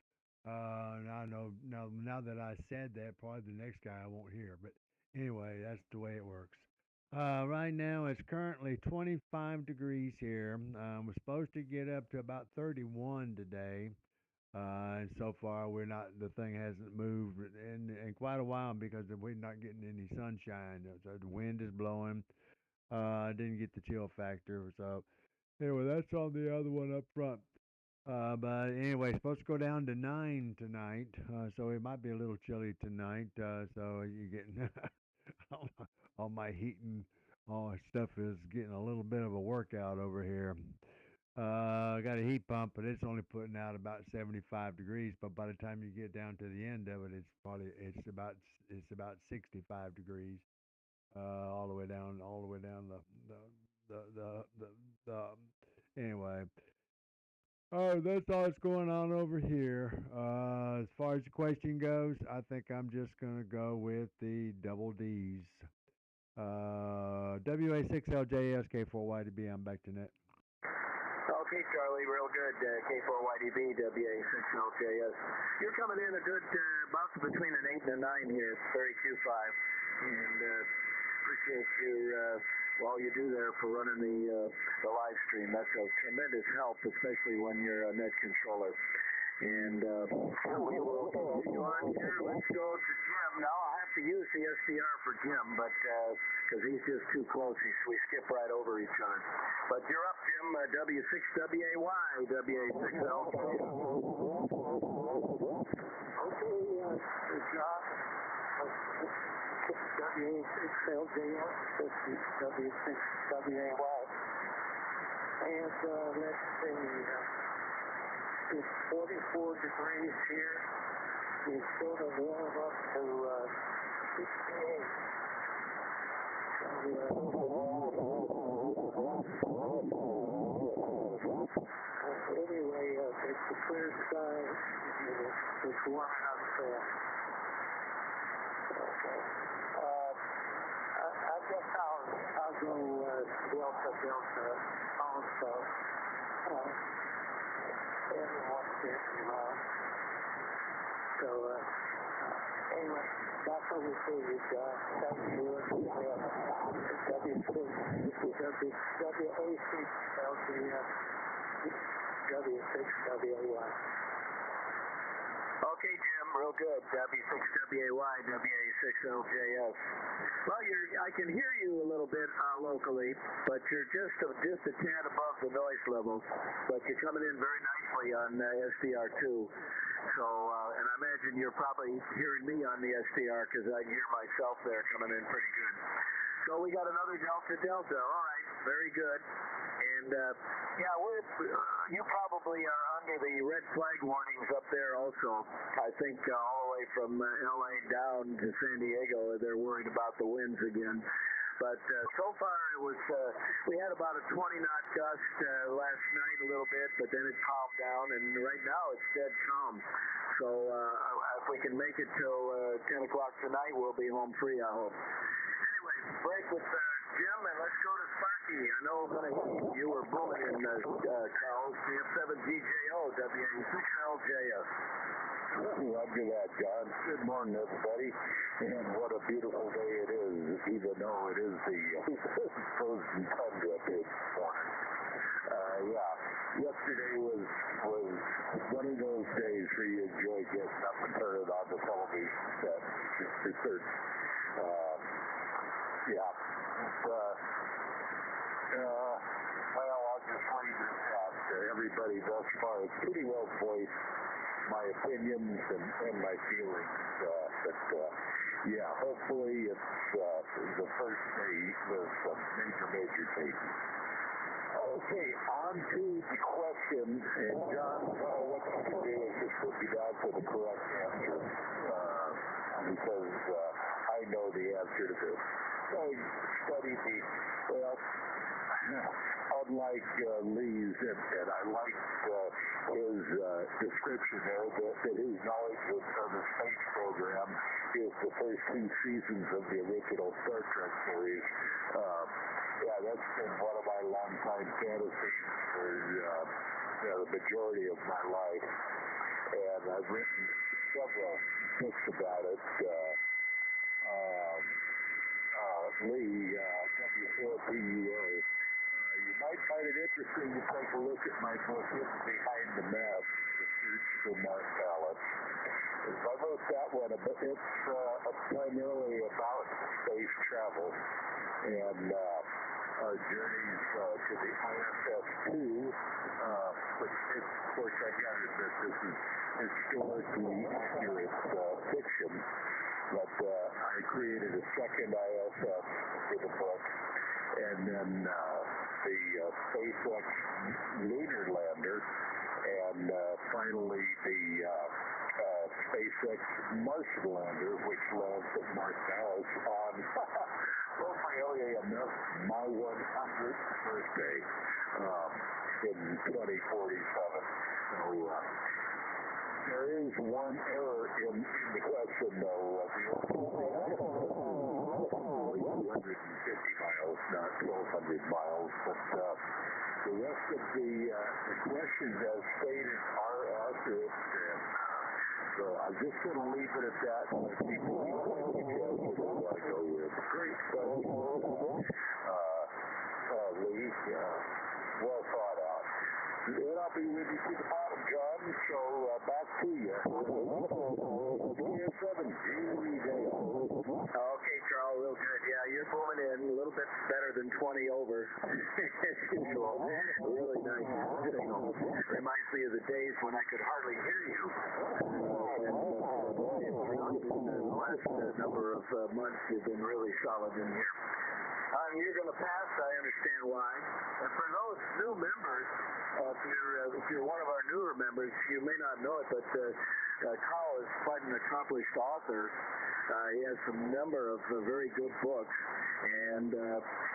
And I know now that I said that, probably the next guy I won't hear. But anyway, that's the way it works. Right now, it's currently 25 degrees here. We're supposed to get up to about 31 today. And so far, the thing hasn't moved in quite a while because we're not getting any sunshine. So the wind is blowing. Didn't get the chill factor. So anyway, that's on the other one up front. But anyway, it's supposed to go down to 9 tonight. So it might be a little chilly tonight. So you're getting all my heating, all my stuff is getting a little bit of a workout over here. Got a heat pump, but it's only putting out about 75 degrees. But by the time you get down to the end of it, it's about 65 degrees. All the way down the anyway. Oh, that's all that's going on over here. As far as the question goes, I think I'm just gonna go with the double D's. WA6LJS K4YDB. I'm back to net. Okay, Charlie, real good. K4YDB, WA6LJS. You're coming in a good bounce between an 8 and a 9 here, 32.5. And appreciate all you do there for running the live stream. That's a tremendous help, especially when you're a net controller. And we will continue on here. Let's go to Jim. Now I'll have to use the SDR for Jim, but because he's just too close, we skip right over each other. But you're up, Jim. W6WAY, WA6LJS. Okay, John. W6LJS, W6WAY. And let's see. It's 44 degrees here. It's sort of warm up to 68. Anyway, it's a clear sky. It's warming up there. I guess I'll go Delta also. Everyone gets around. So, anyway, that's what we see is WA6LJS. W6WAY. Okay, Jim, real good. W6WAY, WA6LJS. Well, I can hear you a little bit locally, but you're just a tad above the noise level. But you're coming in very nicely on SDR2. So, and I imagine you're probably hearing me on the SDR because I hear myself there coming in pretty good. So we got another Delta. All right, very good. And yeah, you probably are under the red flag warnings up there also. I think all the way from LA down to San Diego, they're worried about the winds again. But so far it was, we had about a 20-knot gust last night a little bit, but then it calmed down, and right now it's dead calm. So if we can make it till 10 o'clock tonight, we'll be home free, I hope. Anyway, break with Jim, and let's go to Sparky. I know you were booming in Charles, CF7GJO, WA6LJS. Roger that, John. Good morning, everybody. And what a beautiful day it is, even though it is the frozen tundra this morning. Yeah, yesterday was one of those days where you enjoy getting up and turning on the television set. For certain. Yeah. Well, I'll just leave it at everybody thus far has pretty well voiced my opinions and my feelings. But yeah, hopefully it's the first day of some major cases. Okay, on to the question. And John, what you can do is just put me down for the correct answer. Because I know the answer to this. I studied unlike Lee's, and I liked his description there that his knowledge of the space program is the first 2 seasons of the original Star Trek series. Yeah, that's been one of my longtime fantasies for the majority of my life, and I've written several books about it. Lee, W4PUO. You might find it interesting to take a look at my book, Hidden Behind the Mask, The Search for Mark Pallet. I wrote that one, but it's primarily about space travel and our journeys to the ISS-2, which, of course, I got to admit, this is historically accurate fiction. But I created a second ISS for the book, and then the SpaceX lunar lander, and finally the SpaceX Martian lander, which lands at Marseilles on, appropriately enough, my 100th birthday in 2047. So there is one error in the question, though. 250 miles, not 1,200 miles, but the rest of the questions, as stated, are accurate. So I'm just going to leave it at that. People want to go with. Great question, Lee. Well thought out. And I'll be with you to the bottom, John. So back to you. Okay, Charles, real good. Yeah, you're booming in a little bit better than 20 over. Really nice signal. Reminds me of the days when I could hardly hear you. The last number of months you've been really solid in here. You're going to pass, I understand why. And for those new members, if you're one of our newer members, you may not know it, but Carl is quite an accomplished author. He has a number of very good books, and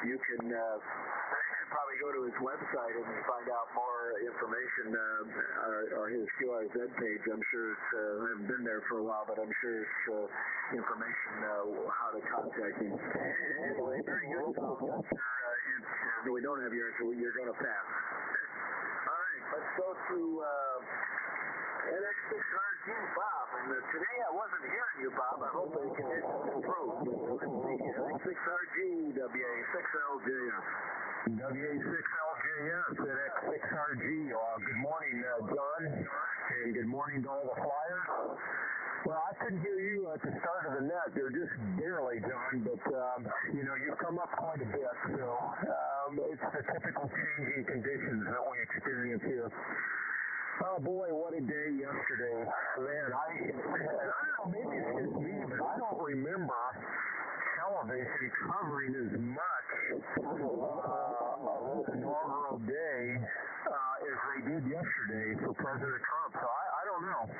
you can probably go to his website and find out more information, or his QRZ page. I'm sure it's, I haven't been there for a while, but I'm sure it's information how to contact him. Anyway, very good. We don't have your answer. You're going to pass. All right, let's go to NX6RG, Bob. And today I wasn't hearing you, Bob. I hope the conditions improve. Let's see. NX6RG, WA6LJS. WA6LJS, NX6RG. Good morning, John, and good morning to all the flyers. Well, I couldn't hear you at the start of the net. They're just barely, John, but, you've come up quite a bit, so it's the typical changing conditions that we experience here. Oh, boy, what a day yesterday. Man, I don't know, maybe it's just me, but I don't remember television covering as much of an inaugural day as they did yesterday for President Trump. So I don't know.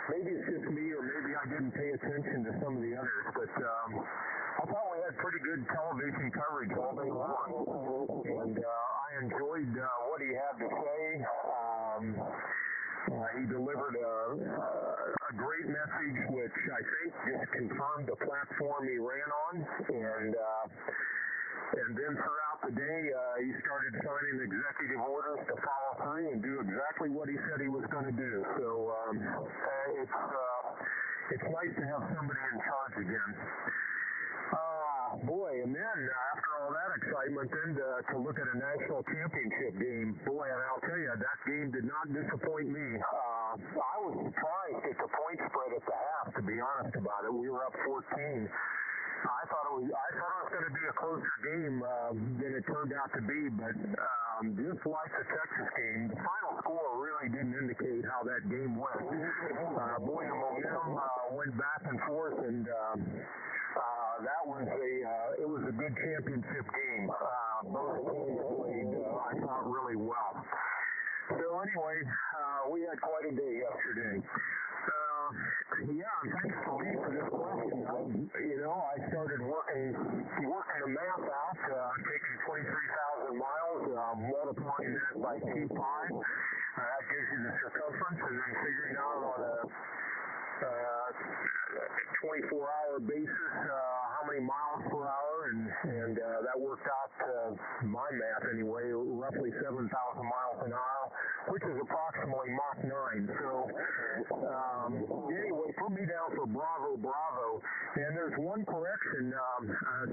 Maybe it's just me, or maybe I didn't pay attention to some of the others, but I thought we had pretty good television coverage all day long, and I enjoyed what he had to say. He delivered a great message, which I think just confirmed the platform he ran on, and then throughout the day, he started signing executive orders to follow through and do exactly what he said he was going to do. So it's nice to have somebody in charge again. Boy, and then after all that excitement, then to look at a national championship game, boy, and I'll tell you, that game did not disappoint me. I was surprised at the point spread at the half, to be honest about it. We were up 14. I thought it was going to be a closer game than it turned out to be, but just like the Texas game, the final score really didn't indicate how that game went. Boy, the momentum went back and forth, and that was it was a good championship game. Both teams played, I thought, really well. So anyway, we had quite a day yesterday. Yeah, and thanks to Lee for this question. I started working the math out, taking 23,000 miles, multiplying that by 2.5. That gives you the circumference, and then figuring out on a 24-hour basis how many miles per hour, and that worked out, my math anyway, roughly 7,000 miles an hour, which is approximately Mach 9. So anyway, put me down for Bravo, and there's one correction.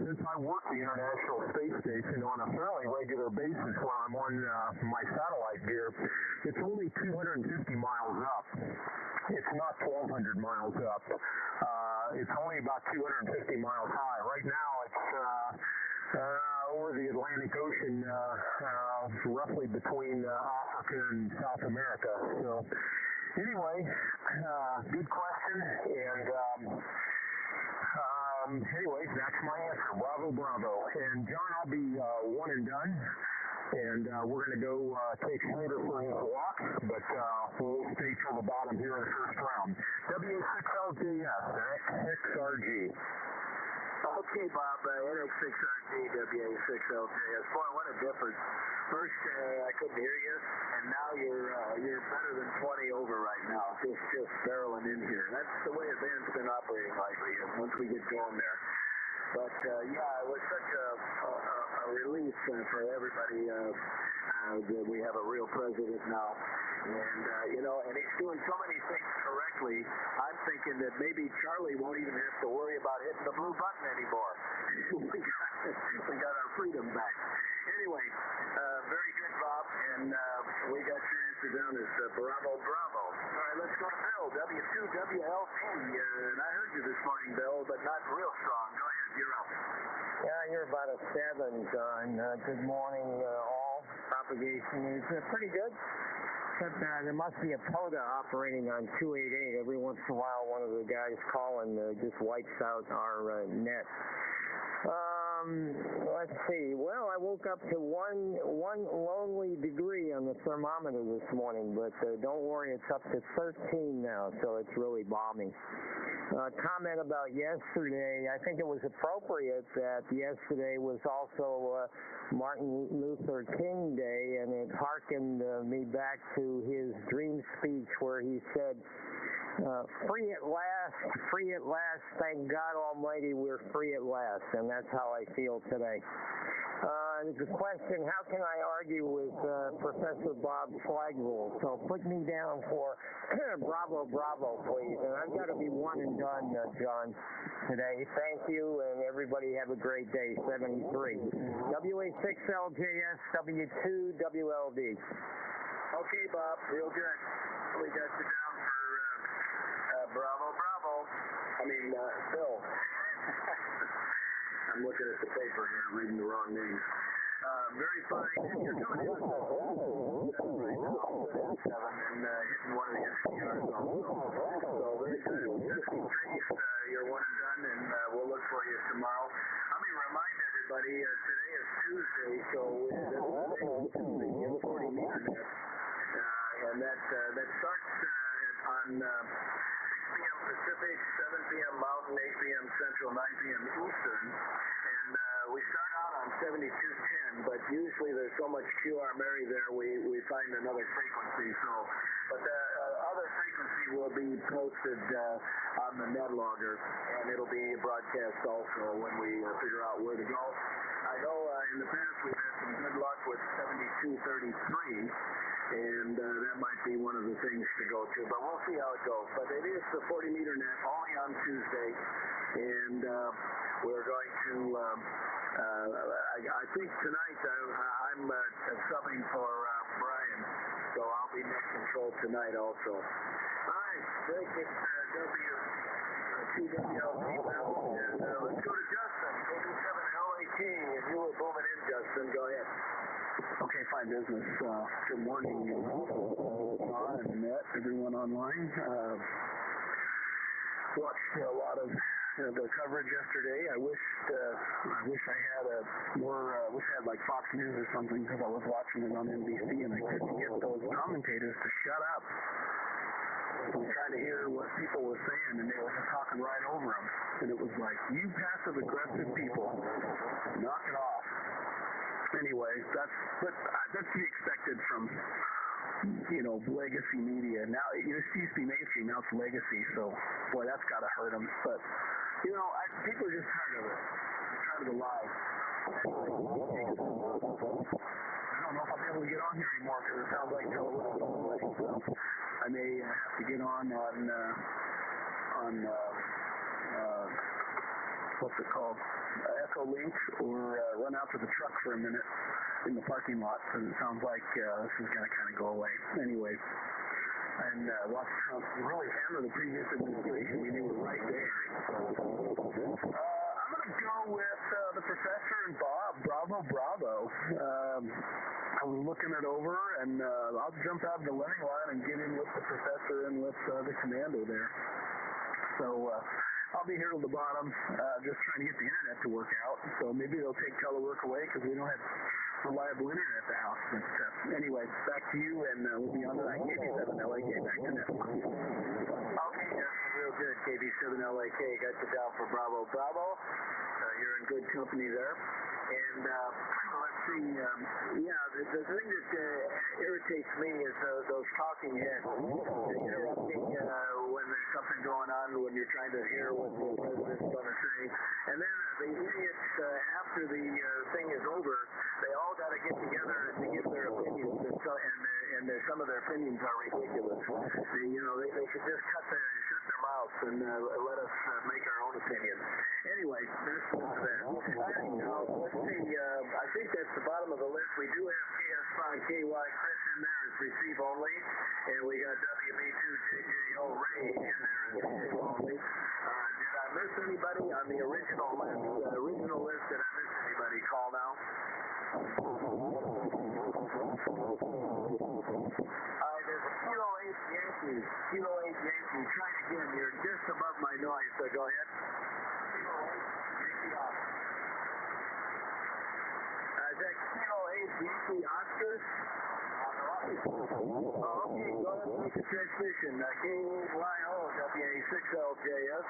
Since I work the International Space Station on a fairly regular basis when I'm on my satellite gear, it's only 250 miles up. It's not 1,200 miles up. It's only about 250 miles high. Right now, it's over the Atlantic Ocean, roughly between Africa and South America. So, anyway, good question. And anyways, that's my answer. Bravo. And John, I'll be one and done. and we're going to go take Slater for his walk, but we'll stay till the bottom here in the first round. WA6LJS, XRG. Okay, Bob, NX6RG, WA6LJS. Boy, what a difference. First, I couldn't hear you, and now you're better than 20 over right now, just barreling in here. That's the way advanced's been operating lately, once we get going there. But, yeah, it was such a relief for everybody that we have a real president now. And, and he's doing so many things correctly, I'm thinking that maybe Charlie won't even have to worry about hitting the blue button anymore. we got our freedom back. Anyway, very good, Bob, and we got your answer down as Bravo, Bravo. All right, let's go to Bill, W2WLT, and I heard you this morning, Bill, but not real strong. Go ahead, you're up. Yeah, you're about a 7, John. Good morning, all. Propagation is pretty good. Except there must be a POTA operating on 288. Every once in a while, one of the guys calling just wipes out our net. Let's see. Well, I woke up to one lonely degree on the thermometer this morning, but don't worry, it's up to 13 now, so it's really balmy. Comment about yesterday, I think it was appropriate that yesterday was also Martin Luther King Day, and it harkened me back to his dream speech where he said, free at last, thank God Almighty, we're free at last, and that's how I feel today. The question, how can I argue with Professor Bob Flagel? So put me down for Bravo, Bravo, please. And I've got to be one and done, John, today. Thank you, and everybody have a great day. 73. WA6LJS, W2WLD. Okay, Bob, real good. We got you down for Bravo, Bravo. I mean, Bill. I'm looking at the paper here, reading the wrong name. Very fine. You're coming in with right now, 7, and hitting one of the SDRs also. So very good. Just keep trees. You're one and done, and we'll look for you tomorrow. Let me remind everybody, today is Tuesday, so this is the 40-meter net, and that starts on 6 p.m. Pacific, 7 p.m. Mountain, 8 p.m. Central, 9 p.m. Eastern, and we start out on 7210, but usually there's so much QR Mary there, we find another frequency. But the other frequency will be posted on the net logger, and it'll be broadcast also when we figure out where to go. I know in the past we've had some good luck with 7233, and that might be one of the things to go to, but we'll see how it goes. But it is the 40-meter net only on Tuesday, and we're going to, I think tonight I'm subbing for Brian, so I'll be net control tonight also. All right, Rick, it's W2WLT now, and let's go to Justin, 87LAT, and you were booming in, Justin. Go ahead. Okay, fine business. Good morning, John and Annette, everyone online. Watched a lot of the coverage yesterday. I wish I had wish I had like Fox News or something, because I was watching it on NBC and I couldn't get those commentators to shut up. I was trying to hear what people were saying, and they were just talking right over them. And it was like, you passive-aggressive people, knock it off. Anyway, that's to be expected from, legacy media. Now, it used to be mainstream, now it's legacy, so, boy, that's got to hurt them. But, people are just tired of it. They're tired of the lies. I don't know if I'll be able to get on here anymore, because it sounds like television going away. So I may have to get on what's it called? Echo Link, or run out to the truck for a minute in the parking lot, because it sounds like this is going to kind of go away. Anyway, and watch Trump really hammer the previous administration. We were right there. I'm going to go with the professor and Bob. Bravo, bravo. I was looking it over, and I'll jump out of the running line and get in with the professor and with the commando there. So I'll be here till the bottom, just trying to get the internet to work out. So maybe they'll take telework away, because we don't have reliable internet at the house. But anyway, back to you, and we'll be on to that KB7LAK. Back to net. Okay, that's real good. KB7LAK got you down for Bravo. Bravo, you're in good company there. And let's see, the thing that irritates me is those talking heads interrupting when there's something going on, when you're trying to hear what the president's going to say. And then the idiots, after the thing is over, they all got to get together and to give their opinions, and some of their opinions are ridiculous. They should just shut their mouths and let us make our own opinions. Anyway, that's that. Let's see, I think that's the bottom of the list. We do have KS5KY Chris in there as receive only, and we got WB2JJO Ray in there as receive only. Did I miss anybody on the original list? Did I miss anybody? Call now. There's a Kilo 8 Yankee. Kilo 8 Yankee. Try it again. You're just above my noise, so go ahead. Kilo 8 Yankee Oscar. Is that Kilo 8 Yankee Oscar? Oh, okay. Go ahead and make the transmission. KYO WA6LJS.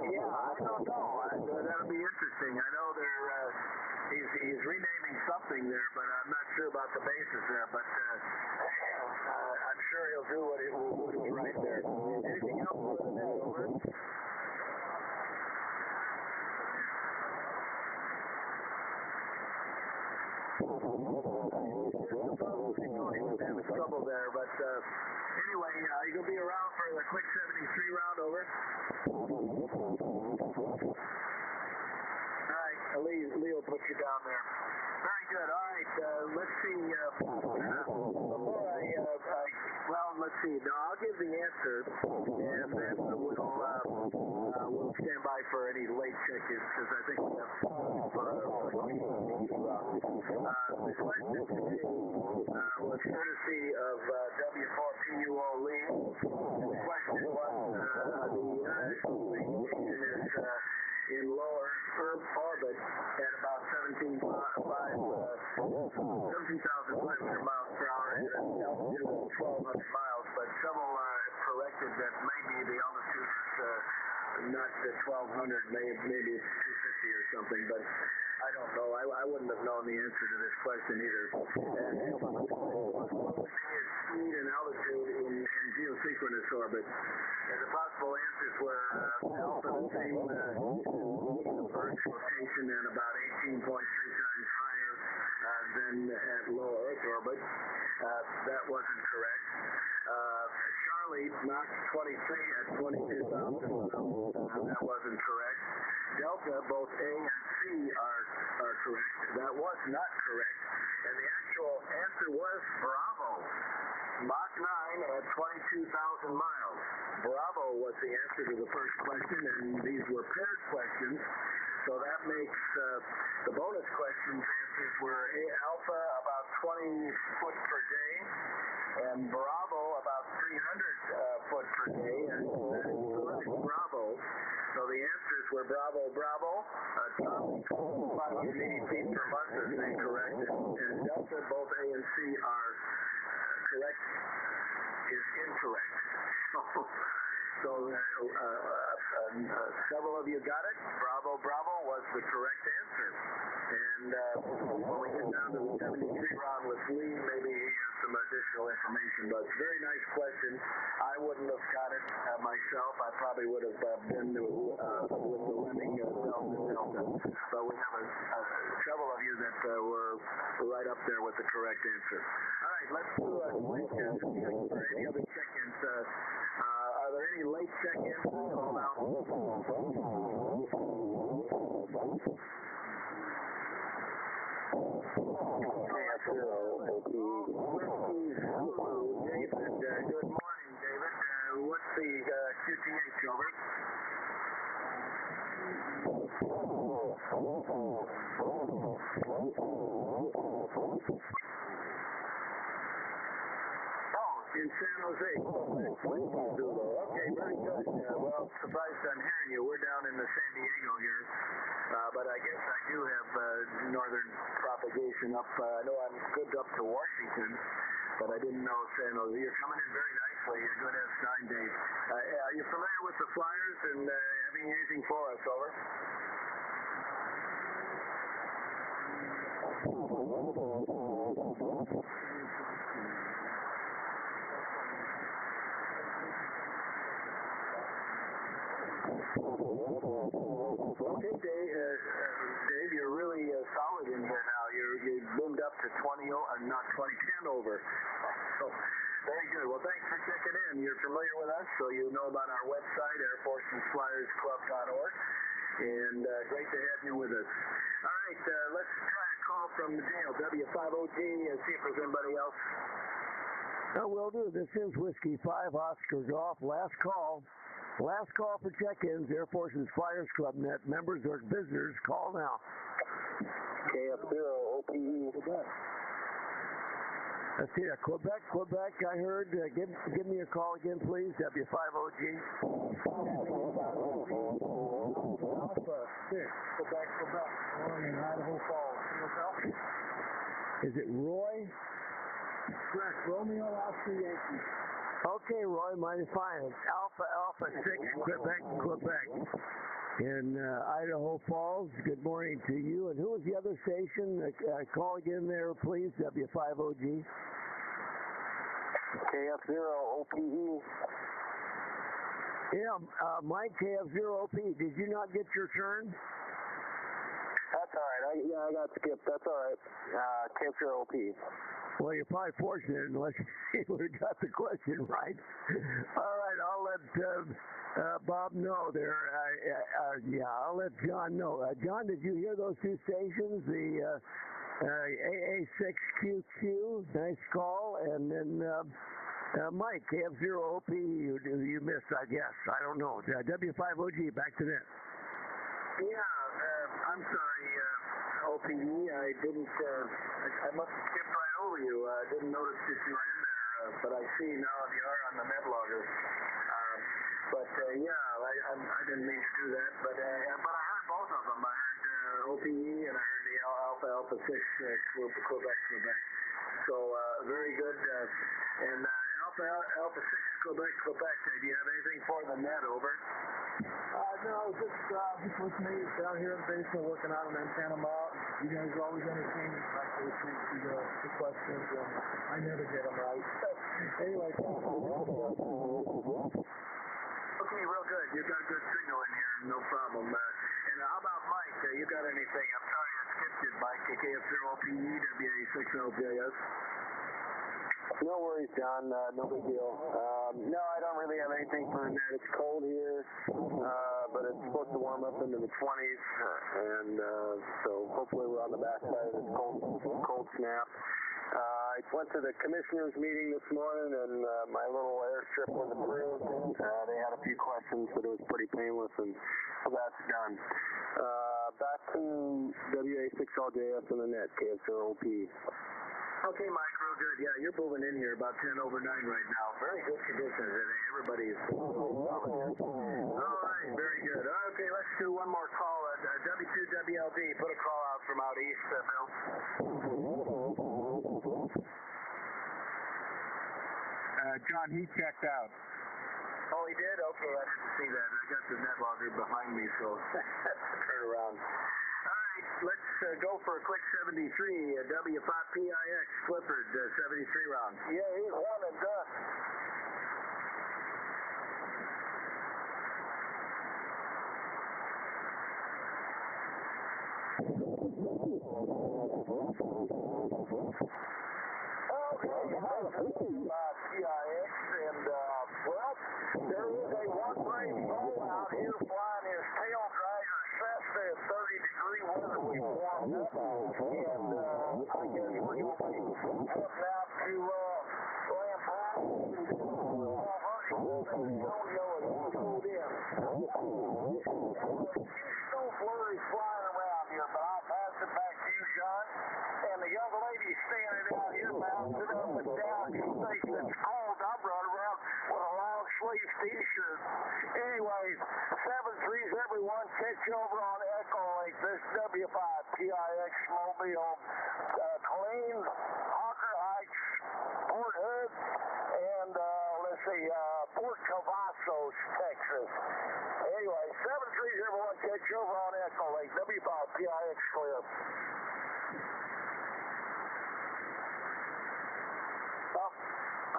Yeah, I don't know. That'll be interesting. I know he's renaming something there, but I'm not sure about the bases there. But I'm sure he'll do what is right there. Anything else for the net? Over. Having trouble there, but anyway, you gonna be around for the quick 73 round. Over. All right, Leo put you down there. Very good. All right, let's see. Let's see. Now I'll give the answer, and then we'll stand by for any late check-ins because I think we have. The question today was courtesy of W4PUO Lee. The question was the International Space Station is in lower orbit at about 17,500 miles per hour and an altitude of 1,200 miles, but several corrected that maybe the altitude is not 1,200, maybe it's 250 or something, but I don't know. I wouldn't have known the answer to this question either. And what would be its speed and altitude in geosynchronous orbit? And the possible answers were alpha the same Earth's rotation and about 18.3 times higher than at low Earth orbit. That wasn't correct. Charlie, Mach 23 at 22,000 miles. That wasn't correct. Delta, both A and C are correct. That was not correct. And the actual answer was Bravo. Mach 9 at 22,000 miles. Bravo was the answer to the first question, and these were paired questions. So that makes the bonus questions answers were Alpha about 20 foot per day, and Bravo about 300 foot per day, and that is correct, Bravo. So the answers were Bravo, Charlie 580 feet per month is incorrect, and Delta, both A and C are correct, is incorrect. So several of you got it. Bravo was the correct answer. And when we get down to the 73 round with Lee, maybe he has some additional information. But very nice question. I wouldn't have got it myself. I probably would have been with the Lemming Delta. But we have several of you that were right up there with the correct answer. All right, let's do a quick check for any other check-ins. Are there any late check-ins? Call out. David, good morning, David. What's the QTH, over? In San Jose. Okay, very good. Well, surprised I'm hearing you. We're down in the San Diego here, but I guess I do have northern propagation up. I know I'm good up to Washington, but I didn't know San Jose. You're coming in very nicely. You're good S9 days. Are you familiar with the Flyers and having anything for us? Over. Okay, Dave, you're really solid in here now. You boomed up to 10 over. So, very good. Well, thanks for checking in. You're familiar with us, so you know about our website, airforcesflyersclub.org. And great to have you with us. All right, let's try a call from the jail, W5OG, and see if there's anybody else. Will do. This is Whiskey 5 Oscar Golf. Last call. Last call for check-ins, Air Force's Flyers Club Net. Members or visitors, call now. KF0, OPE. Let's see, Quebec, I heard. Give me a call again, please, W5OG. Alpha 6, Quebec, in Idaho Falls. Is it Roy? Correct, Romeo Oscar Yankee. Okay, Roy, mighty fine. It's Alpha 6, Quebec. In Idaho Falls. Good morning to you. And who was the other station? Call again there, please, W5OG. KF0, OPE. Yeah, Mike, KF0OP. Did you not get your turn? That's all right. I got skipped. That's all right. KF0OP. Well, you're probably fortunate unless you would have got the question right. All right, I'll let Bob know there. I'll let John know. John, did you hear those two stations? The AA6QQ, nice call, and then Mike, KF0OP, you missed, I guess. I don't know. W5OG, back to net. Yeah, I'm sorry, OPE. I didn't, I must have skipped right over you. I didn't notice that you were in there, but I see now you are on the net logger. I didn't mean to do that, but I heard both of them. I heard OPE and I heard the Alpha 6 Quebec. So very good. And Alpha 6 Quebec. Do you have anything for the net? Over. No, just listening down here in the basement working on an antenna mount. You guys are always entertaining. I like listening to the questions, and I never get them right. Anyway. Okay, real good. You've got a good signal in here, no problem. And how about Mike? You got anything? I'm sorry I skipped it, Mike. KF0OPE, WA6LJS. No worries, John. No big deal. No, I don't really have anything for that. It's cold here, but it's supposed to warm up into the 20s, and so hopefully we're on the backside of this cold snap. I went to the commissioners meeting this morning, and my little airstrip was approved. They had a few questions, but it was pretty painless, and that's done. Back to WA6LJS in the net, KF0OP. Okay, Mike, real good. Yeah, you're moving in here about 10 over 9 right now. Very good conditions. Everybody is all right, very good. Okay, let's do one more call. W2WLD, put a call out from out east, Bill. John, he checked out. Oh, he did? Okay, I didn't see that. I got the net logger behind me, so that's a turn around. All right, let's go for a quick 73. W5PIX, Clifford, 73 round. Yeah, he's one and done. PIX, and well, there is a one-brain bull out here flying his tail dragger Cessna at 30-degree weather. We warmed up, and I guess we're going to be heading out to Grand Rapids and Antonio and Houston in. Huge snow flurries lady standing out here bouncing up and down. She thinks it's cold. I'm running around with a long sleeve t-shirt. Anyways, 7-3s everyone. Catch you over on Echo Lake. This W5PIX Mobile, Colleen, Hawker Heights, Fort Hood, and let's see, Fort Cavazos, Texas. Anyway, 7-3s everyone. Catch you over on Echo Lake. W5PIX clear.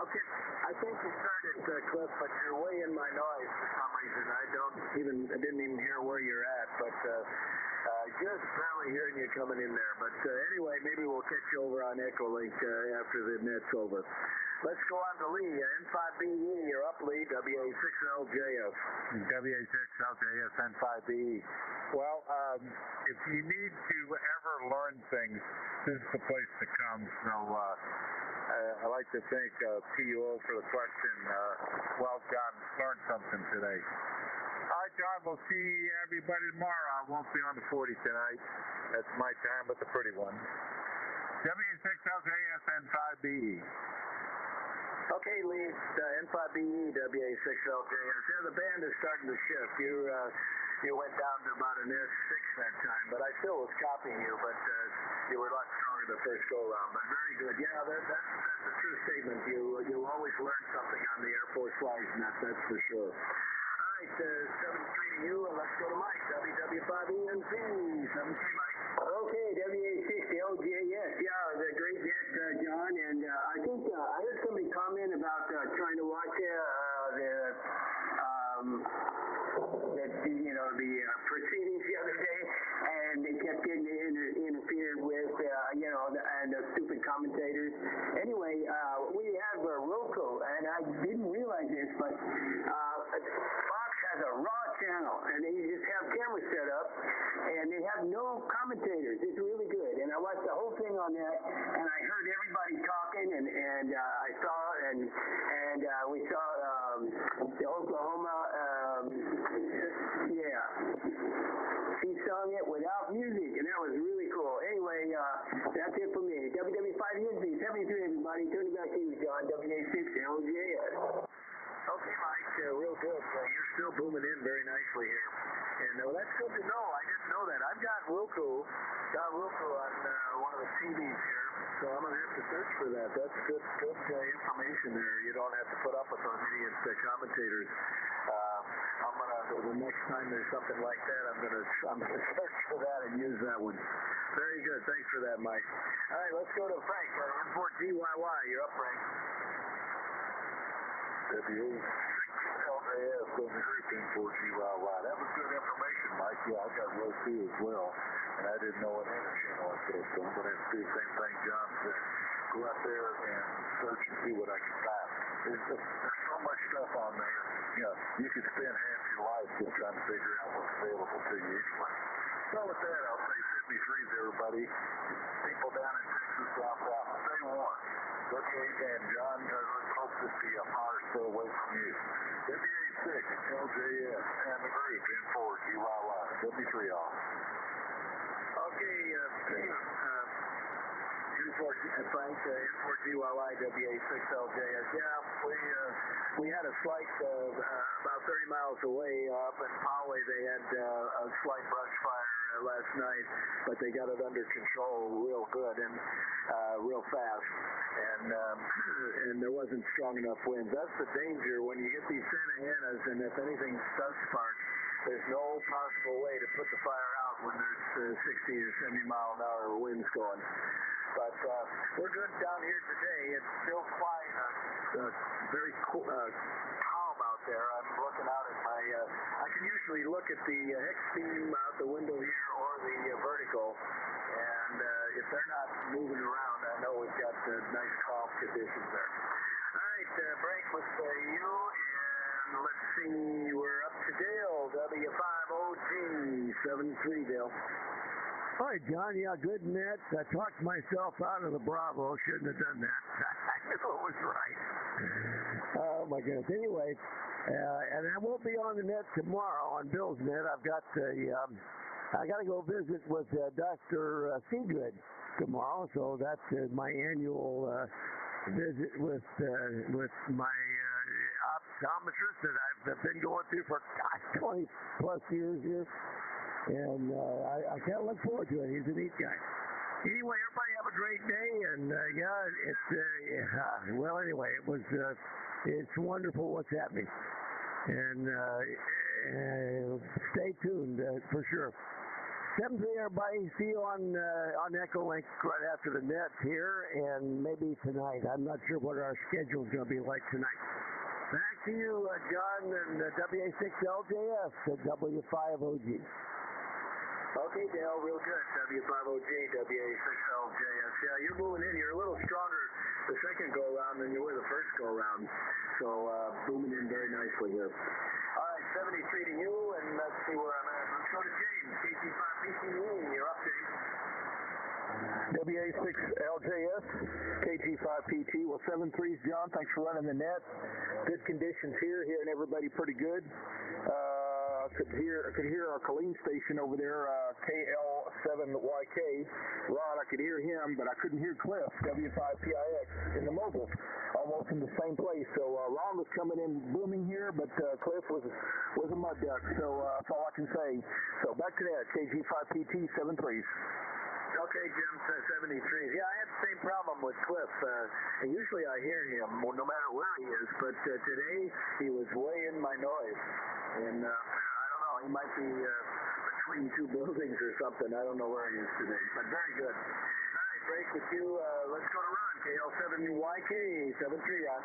Okay, I think you started, Cliff, but you're way in my noise for some reason. I didn't even hear where you're at, but just barely hearing you coming in there. But anyway, maybe we'll catch you over on Echo Lake after the net's over. Let's go on to Lee, N5BE. You're up, Lee, WA6LJS. WA6LJS N5BE. Well, if you need to ever learn things, this is the place to come. So I like to thank PUO for the question. Well done. Learned something today. All right, John, we'll see everybody tomorrow. I won't be on the 40 tonight. That's my time with the pretty one. WA6LJS N5BE. Okay, Lee, N5BE, WA6LJS. Yeah, the band is starting to shift. You went down to about an S6 that time, but I still was copying you, but you were a lot stronger the first go-around. But very good. Yeah, that's a true statement. You'll always learn something on the Air Force Flies Net, that's for sure. All right, 7-3 to you, and let's go to Mike, WW5ENC. 7-3, Mike. Okay, WA6LJS. Yeah, the great jet, John, and I think I heard somebody comment about trying to watch the proceedings the other day, and they kept getting interfered with, and the stupid commentators. Anyway, we have Roku, and I didn't realize this, but Fox has a raw channel, and they just have cameras set up, and they have no commentators. It's really good, and I watched the whole thing on that, and I heard everybody talking, and I saw, and we saw the Oklahoma, she sung it without music, and that was really cool. Anyway, that's it for me. WW5ENC, 73, everybody. Turning back to you, John, WA6LJS. Okay, Mike, real good. You're still booming in very nicely here. And that's good to know. I didn't know that. I've got Roku on one of the TVs here, so I'm going to have to search for that. That's good information there. You don't have to put up with those idiot commentators. The next time there's something like that, I'm gonna search for that and use that one. Very good. Thanks for that, Mike. All right, let's go to Frank. N4GYY. You're up, Frank. WA6LJS on the group N4GYY. That was good information, Mike. Yeah, I got Roku as well, and I didn't know what other channel I could have done, but I have to do the same thing John said. Go out there and search and see what I can find. There's so much stuff on there. You could spend half your life just trying to figure out what's available to you anyway. So with that, I'll say 73s, everybody. People down in Texas, South, stay warm. Okay, and John, let's hope that the fires stay away from you. WA6LJS and the group N4GYY. W3 off. Okay, Frank, N4GYY, WA6LJS. Yeah, we had a slight, about 30 miles away up in Poway, they had a slight brush fire last night, but they got it under control real good and real fast. And there wasn't strong enough winds. That's the danger when you get these Santa Anas, and if anything does spark, there's no possible way to put the fire out when there's 60 or 70 mile an hour winds going. But we're good down here today. It's still quite very calm out there. I'm looking out at my, I can usually look at the hex beam out the window here or the vertical, and if they're not moving around, I know we've got nice calm conditions there. All right, break with you, and let's see, we're up to Dale, W5OG, 7-3, Dale. All right, John. Yeah, good net. I talked myself out of the Bravo. Shouldn't have done that. I knew it was right. Oh, my goodness. Anyway, and I won't be on the net tomorrow on Bill's net. I've got I got to go visit with Dr. Seagood tomorrow. So that's my annual visit with my optometrist that I've been going through for 20 plus years here, and I can't look forward to it. He's a neat guy. Anyway, everybody have a great day, and well, anyway, it's wonderful what's happening, and stay tuned for sure. 7-3, everybody. See you on Echo Link right after the net here, and maybe tonight. I'm not sure what our schedule's going to be like tonight. Back to you, John, and WA6LJS at W5OG. Okay, Dale, real good. W5OG, WA6LJS. Yeah, you're moving in. You're a little stronger the second go-around than you were the first go-around. So, booming in very nicely here. All right, 73 to you, and let's see where I'm at. Let's go to James, KG5PTU, your update. WA6LJS, KG5PT. Well, 7-3's, John. Thanks for running the net. Good conditions here. Hearing everybody pretty good. I could hear our Colleen station over there, KL7YK. Ron, I could hear him, but I couldn't hear Cliff, W5PIX, in the mobile, almost in the same place. So Ron was coming in booming here, but Cliff was a mud duck. So that's all I can say. So back to that, KG5PT, 7-3s. Okay, Jim, 73. Yeah, I had the same problem with Cliff. And usually I hear him no matter where he is, but today he was way in my noise. And I don't know, he might be between two buildings or something. I don't know where he is today, but very good. All right, break with you. Let's go to Ron, KL7YK, 73 on.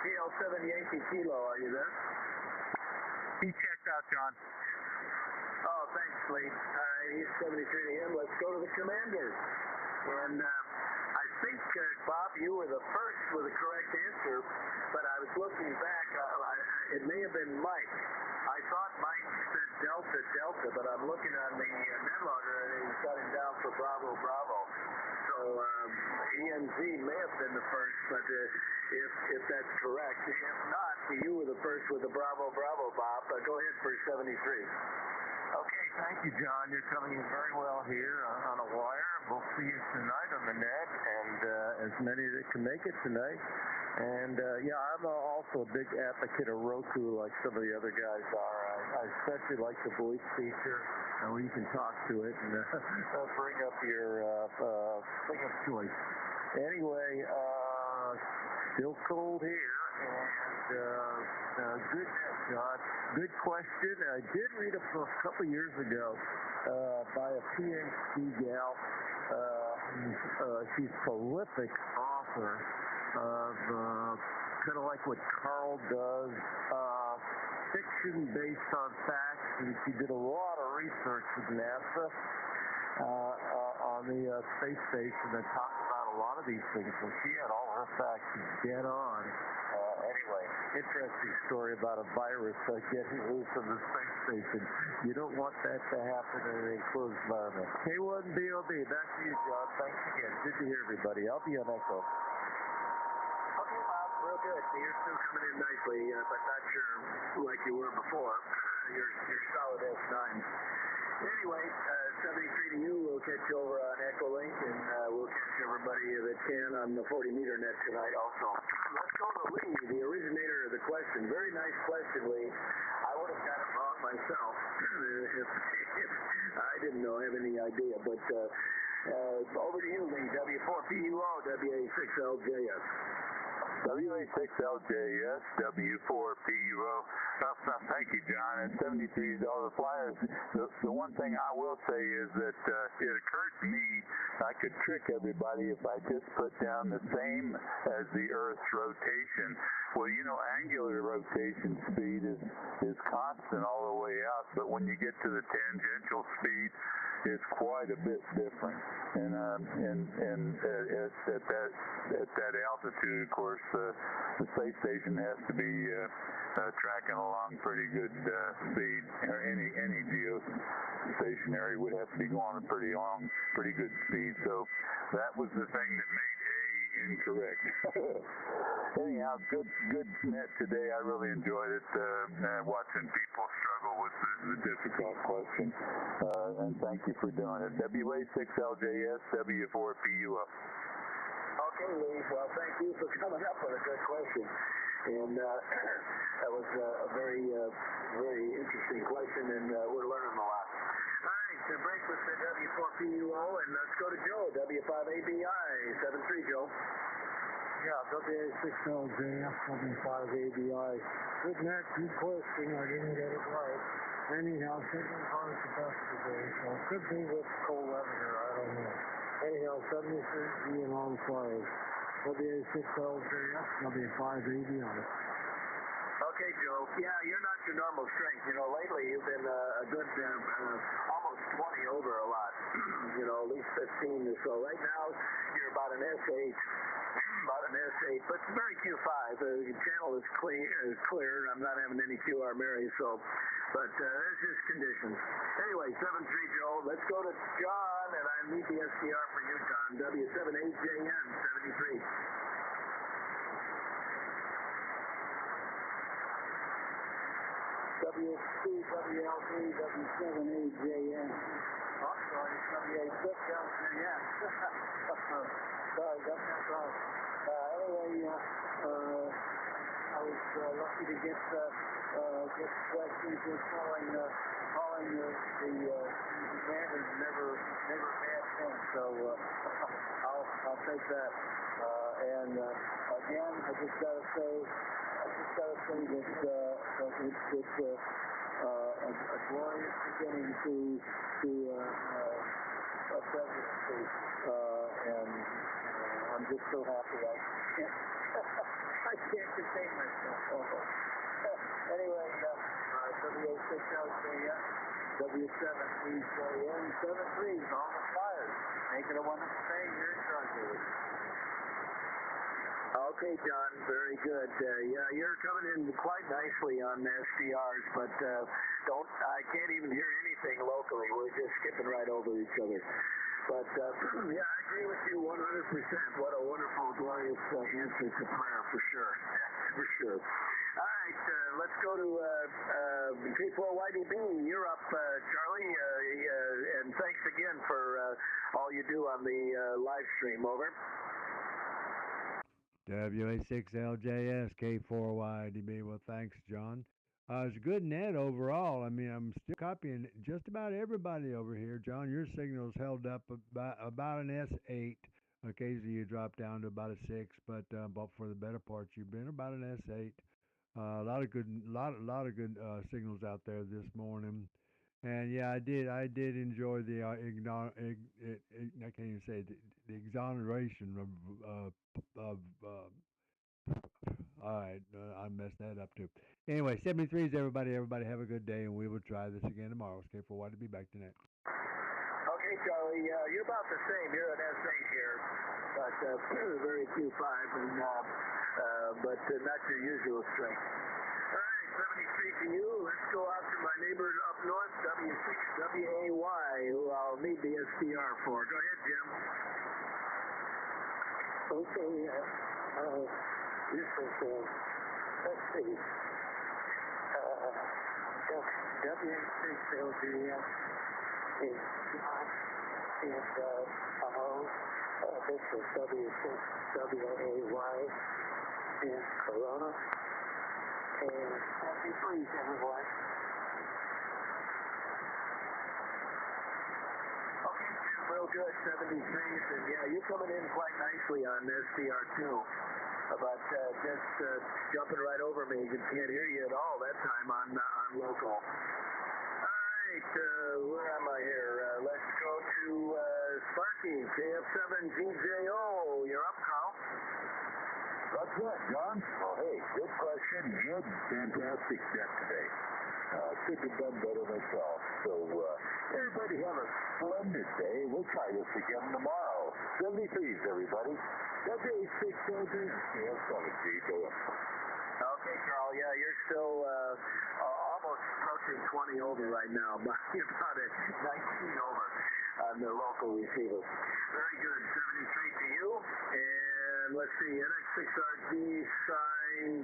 KL7 Yankee Kilo, are you there? He checked out, John. Oh, thanks, Lee. All right, he's 73 to him. Let's go to the commander. And I think, Bob, you were the first with the correct answer, but I was looking back. It may have been Mike. I thought Mike said Delta, but I'm looking on the net logger, and he's got him down for Bravo. So ENZ may have been the first, but if that's correct. If not, you were the first with the Bravo, Bob. Go ahead for 73. Okay, thank you, John. You're coming in very well here on a wire. We'll see you tonight on the net, and as many that can make it tonight. And, yeah, I'm also a big advocate of Roku like some of the other guys are. I especially like the voice feature where you can talk to it and bring up your choice. Anyway, still cold here, and good, John. Good question. I did read a couple years ago by a PhD gal. She's a prolific author of kind of like what Carl does, fiction based on facts, and she did a lot of research with NASA on the space station and talked about a lot of these things. So she had all her facts dead on. Anyway, interesting story about a virus getting loose from the space station. You don't want that to happen in an enclosed environment. K1BOB, back to you, John. Thanks again. Good to hear everybody. I'll be on Echo. Okay, Bob, real good. So you're still coming in nicely, but not sure like you were before. You're solid S9. Anyway, 73 to you. We'll catch you over on Echo Link, and we'll catch everybody that can on the 40-meter net tonight also. Let's go to Lee, the originator of the question. Very nice question, Lee. I would have got it wrong myself if I didn't have any idea. But over to you, Lee. W4PUO, WA6LJS. WA6LJS, W4PUO. Thank you, John. And 73 $73 flyers. The one thing I will say is that it occurred to me I could trick everybody if I just put down the same as the Earth's rotation. Well, angular rotation speed is constant all the way out, but when you get to the tangential speed, it's quite a bit different. And at that altitude, of course, the space station has to be tracking along pretty good speed. Or any geostationary would have to be going a pretty good speed. So that was the thing that made A incorrect. Anyhow, good net today. I really enjoyed it, watching people struggle with the difficult question. And thank you for doing it. WA6LJS, W4PUO. Okay, Lee. Well, thank you for coming up with a good question. And that was a very interesting question, and we're learning a lot. All right, so break with the W4PUO, and let's go to Joe, W5ABI, 7-3, Joe. Yeah, WA6LJS, W5ABI. Good net, good question. I didn't get it right. Anyhow, signal hard the best today, so it could be with cold weather here. I don't know. Anyhow, 73 and on flyers. WA6LJS, W5ABI. Okay, Joe. Yeah, you're not your normal strength. You know, lately you've been a good almost 20 over a lot. You know, at least 15 or so. Right now, you're about an S8. But it's very Q5. The channel is clear. I'm not having any QR Mary, so. But there's just conditions. Anyway, 7-3, Joe. Let's go to John, and I need the SDR for you, John. W7AJN, 73. W2WLD, W7AJN. Oh, sorry, W6LJS. Sorry, got that wrong. Anyway, I was lucky to get questions and calling the event is never a bad thing. So I'll take that. And again, I just gotta say that it's a glorious beginning to a presidency, and I'm just so happy I can't contain myself. Anyway, WA6LJS, W7EJN, 7-3s on the Flyers. Make it a wonderful day. You're in charge of it. Okay, John, very good. Yeah, you're coming in quite nicely on SDRs, but I can't even hear anything locally. We're just skipping right over each other. But yeah, I agree with you 100%. What a wonderful, glorious answer to prayer, for sure. For sure. All right, let's go to K4YDB. You're up, Charlie, and thanks again for all you do on the live stream. Over. WA6LJS K4YDB. Well, thanks, John. It's a good net overall. I mean, I'm still copying just about everybody over here. John, your signal's held up about an S8. Occasionally you drop down to about a 6, but for the better part, you've been about an S8. A lot of good signals out there this morning. And yeah, I did enjoy the I can't even say it, the exoneration of all right, I messed that up too. Anyway, 73s, everybody have a good day, and we will try this again tomorrow. It's K4Y to be back tonight. Okay, Charlie, you're about the same. You're an S8 here, but very Q5, and but not your usual strength. All right, 73 to you. Let's go out to my neighbor up north, W6WAY, who I'll need the SDR for. Go ahead, Jim. Okay, this is, let's see, W6LJS is not, and this is W6WAY in Corona, and 73s, everyone. Okay, real good, 73s, and yeah, you're coming in quite nicely on SDR too. But just jumping right over me. You can't hear you at all that time on local. All right, where am I here? Let's go to Sparky, KF7GJO. You're up, Carl. That's it, John. Well, hey, good question. Good, fantastic net today. Could have done better myself. So everybody have a splendid day. We'll try this again tomorrow. 73s, everybody. WA6LJS Okay, Carl. Yeah, you're still almost approaching 20 over right now. You're about at 19 over on the local receiver. Very good. 73 to you. And And let's see, NX6RG signed,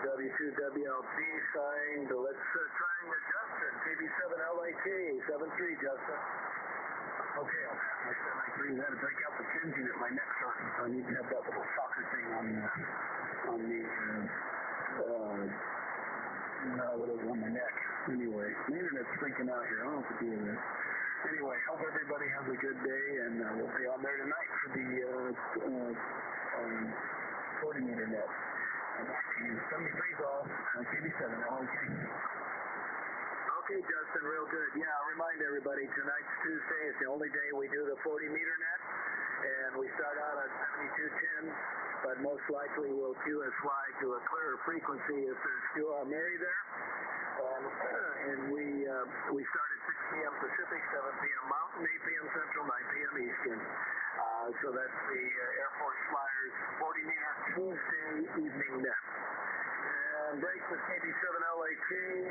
W2WLD signed. Let's try Justin, KB7LAT, 73, Justin. Okay, I said I agree. I had to break out the tendon at my neck hurting, so I need to have that little soccer thing on the on my neck. Anyway, the internet's freaking out here. I don't know what to do with it. Anyway, hope everybody has a good day, and we'll be on there tonight for the 40-meter net. And back to you. 73's all. KB7. Okay. Okay, Justin, real good. Yeah, I'll remind everybody, tonight's Tuesday. It's the only day we do the 40-meter net, and we start out at 7210, but most likely we'll QSY to a clearer frequency if there's still Mary there. And we start at 6 p.m. Pacific, 7 p.m. Mountain, 8 p.m. Central, 9 p.m. Eastern. So that's the Air Force Flyers 40-meter Tuesday evening net. And break with KB7LAT,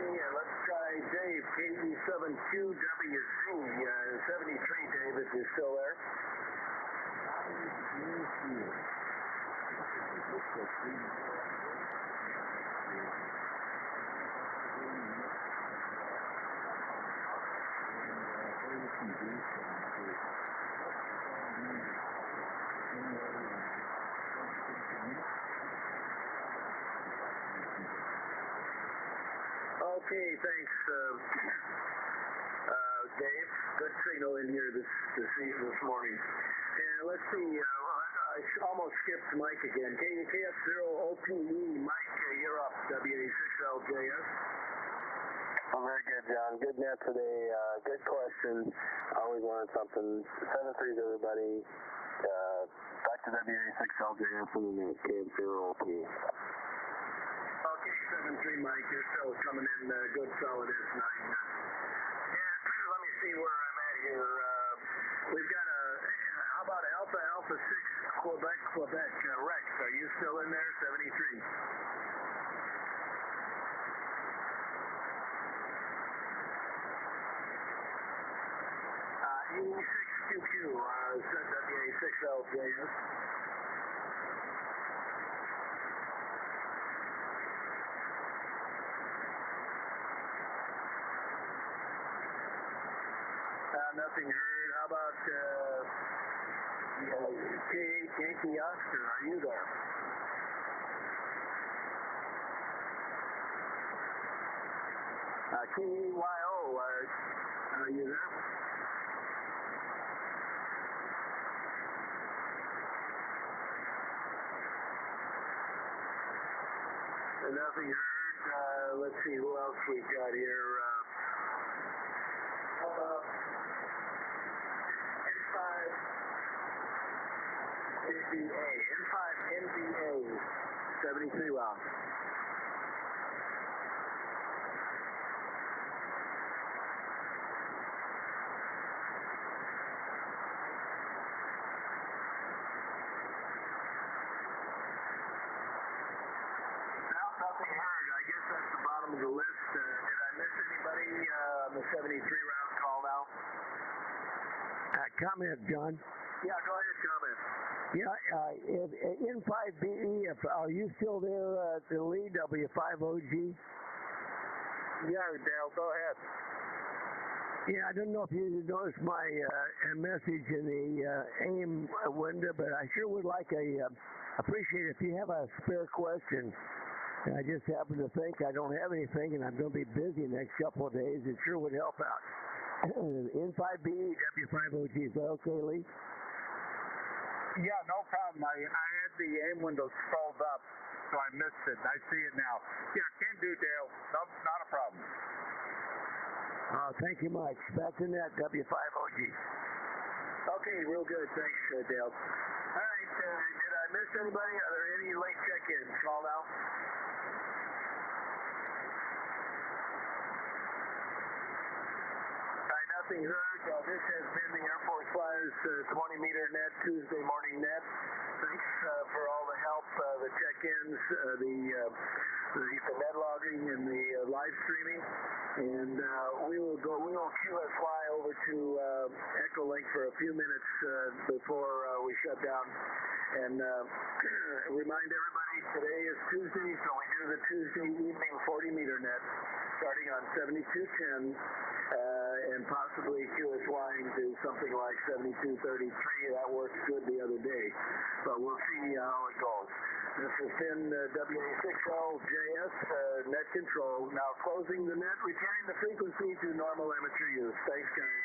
and let's try Dave, KB72WZ, 73, Dave, if you're still there. Okay, thanks, Dave. Good signal in here this morning. And let's see, I almost skipped Mike again. KF0OPE, Mike, you're up, WA6LJS. Oh, very good, John. Good net today. Good question. Always learn something. 7-3s, everybody. Back to WA6LJS in the net, KF0OPE. Okay, 7-3, Mike. You're still coming in good, solid S9. Yeah, let me see where I'm at here. We've got how about Alpha 6, Quebec, Rex. Are you still in there? 73. E6QQ, WA6LJS. Nothing heard. How about K8 Yankee Oscar? Are you there? KEYO, are you there? Nothing heard. Let's see who else we got here. How about N5NBA, 73 round. Nothing heard. I guess that's the bottom of the list. Did I miss anybody on the 73 round call now? Comment, John. Yeah, go ahead, comment. Yeah, N5BE, are you still there to lead W5OG? Yeah, Dale, go ahead. Yeah, I don't know if you noticed my message in the AIM window, but I sure would like appreciate if you have a spare question. I just happen to think I don't have anything, and I'm going to be busy the next couple of days. It sure would help out. N5BE, W5OG, is that okay, Lee? Yeah, no problem. I had the AIM window scrolled up, so I missed it. I see it now. Yeah, can do, Dale. No, not a problem. Thank you much. Back to net, W5OG. Okay, real good. Thanks, Dale. All right, did I miss anybody? Are there any late check-ins? Call now. Nothing heard. This has been the Air Force Flyers 20-meter net, Tuesday morning net. Thanks for all the help, the check-ins, the net logging, and the live streaming. And we will QSY over to Echo Link for a few minutes before we shut down. And remind everybody, today is Tuesday, so we do the Tuesday evening 40-meter net starting on 7210, and possibly QSYing to something like 7233. That worked good the other day, but we'll see how it goes. This has been WA6LJS Net Control. Now closing the net, returning the frequency to normal amateur use. Thanks, guys.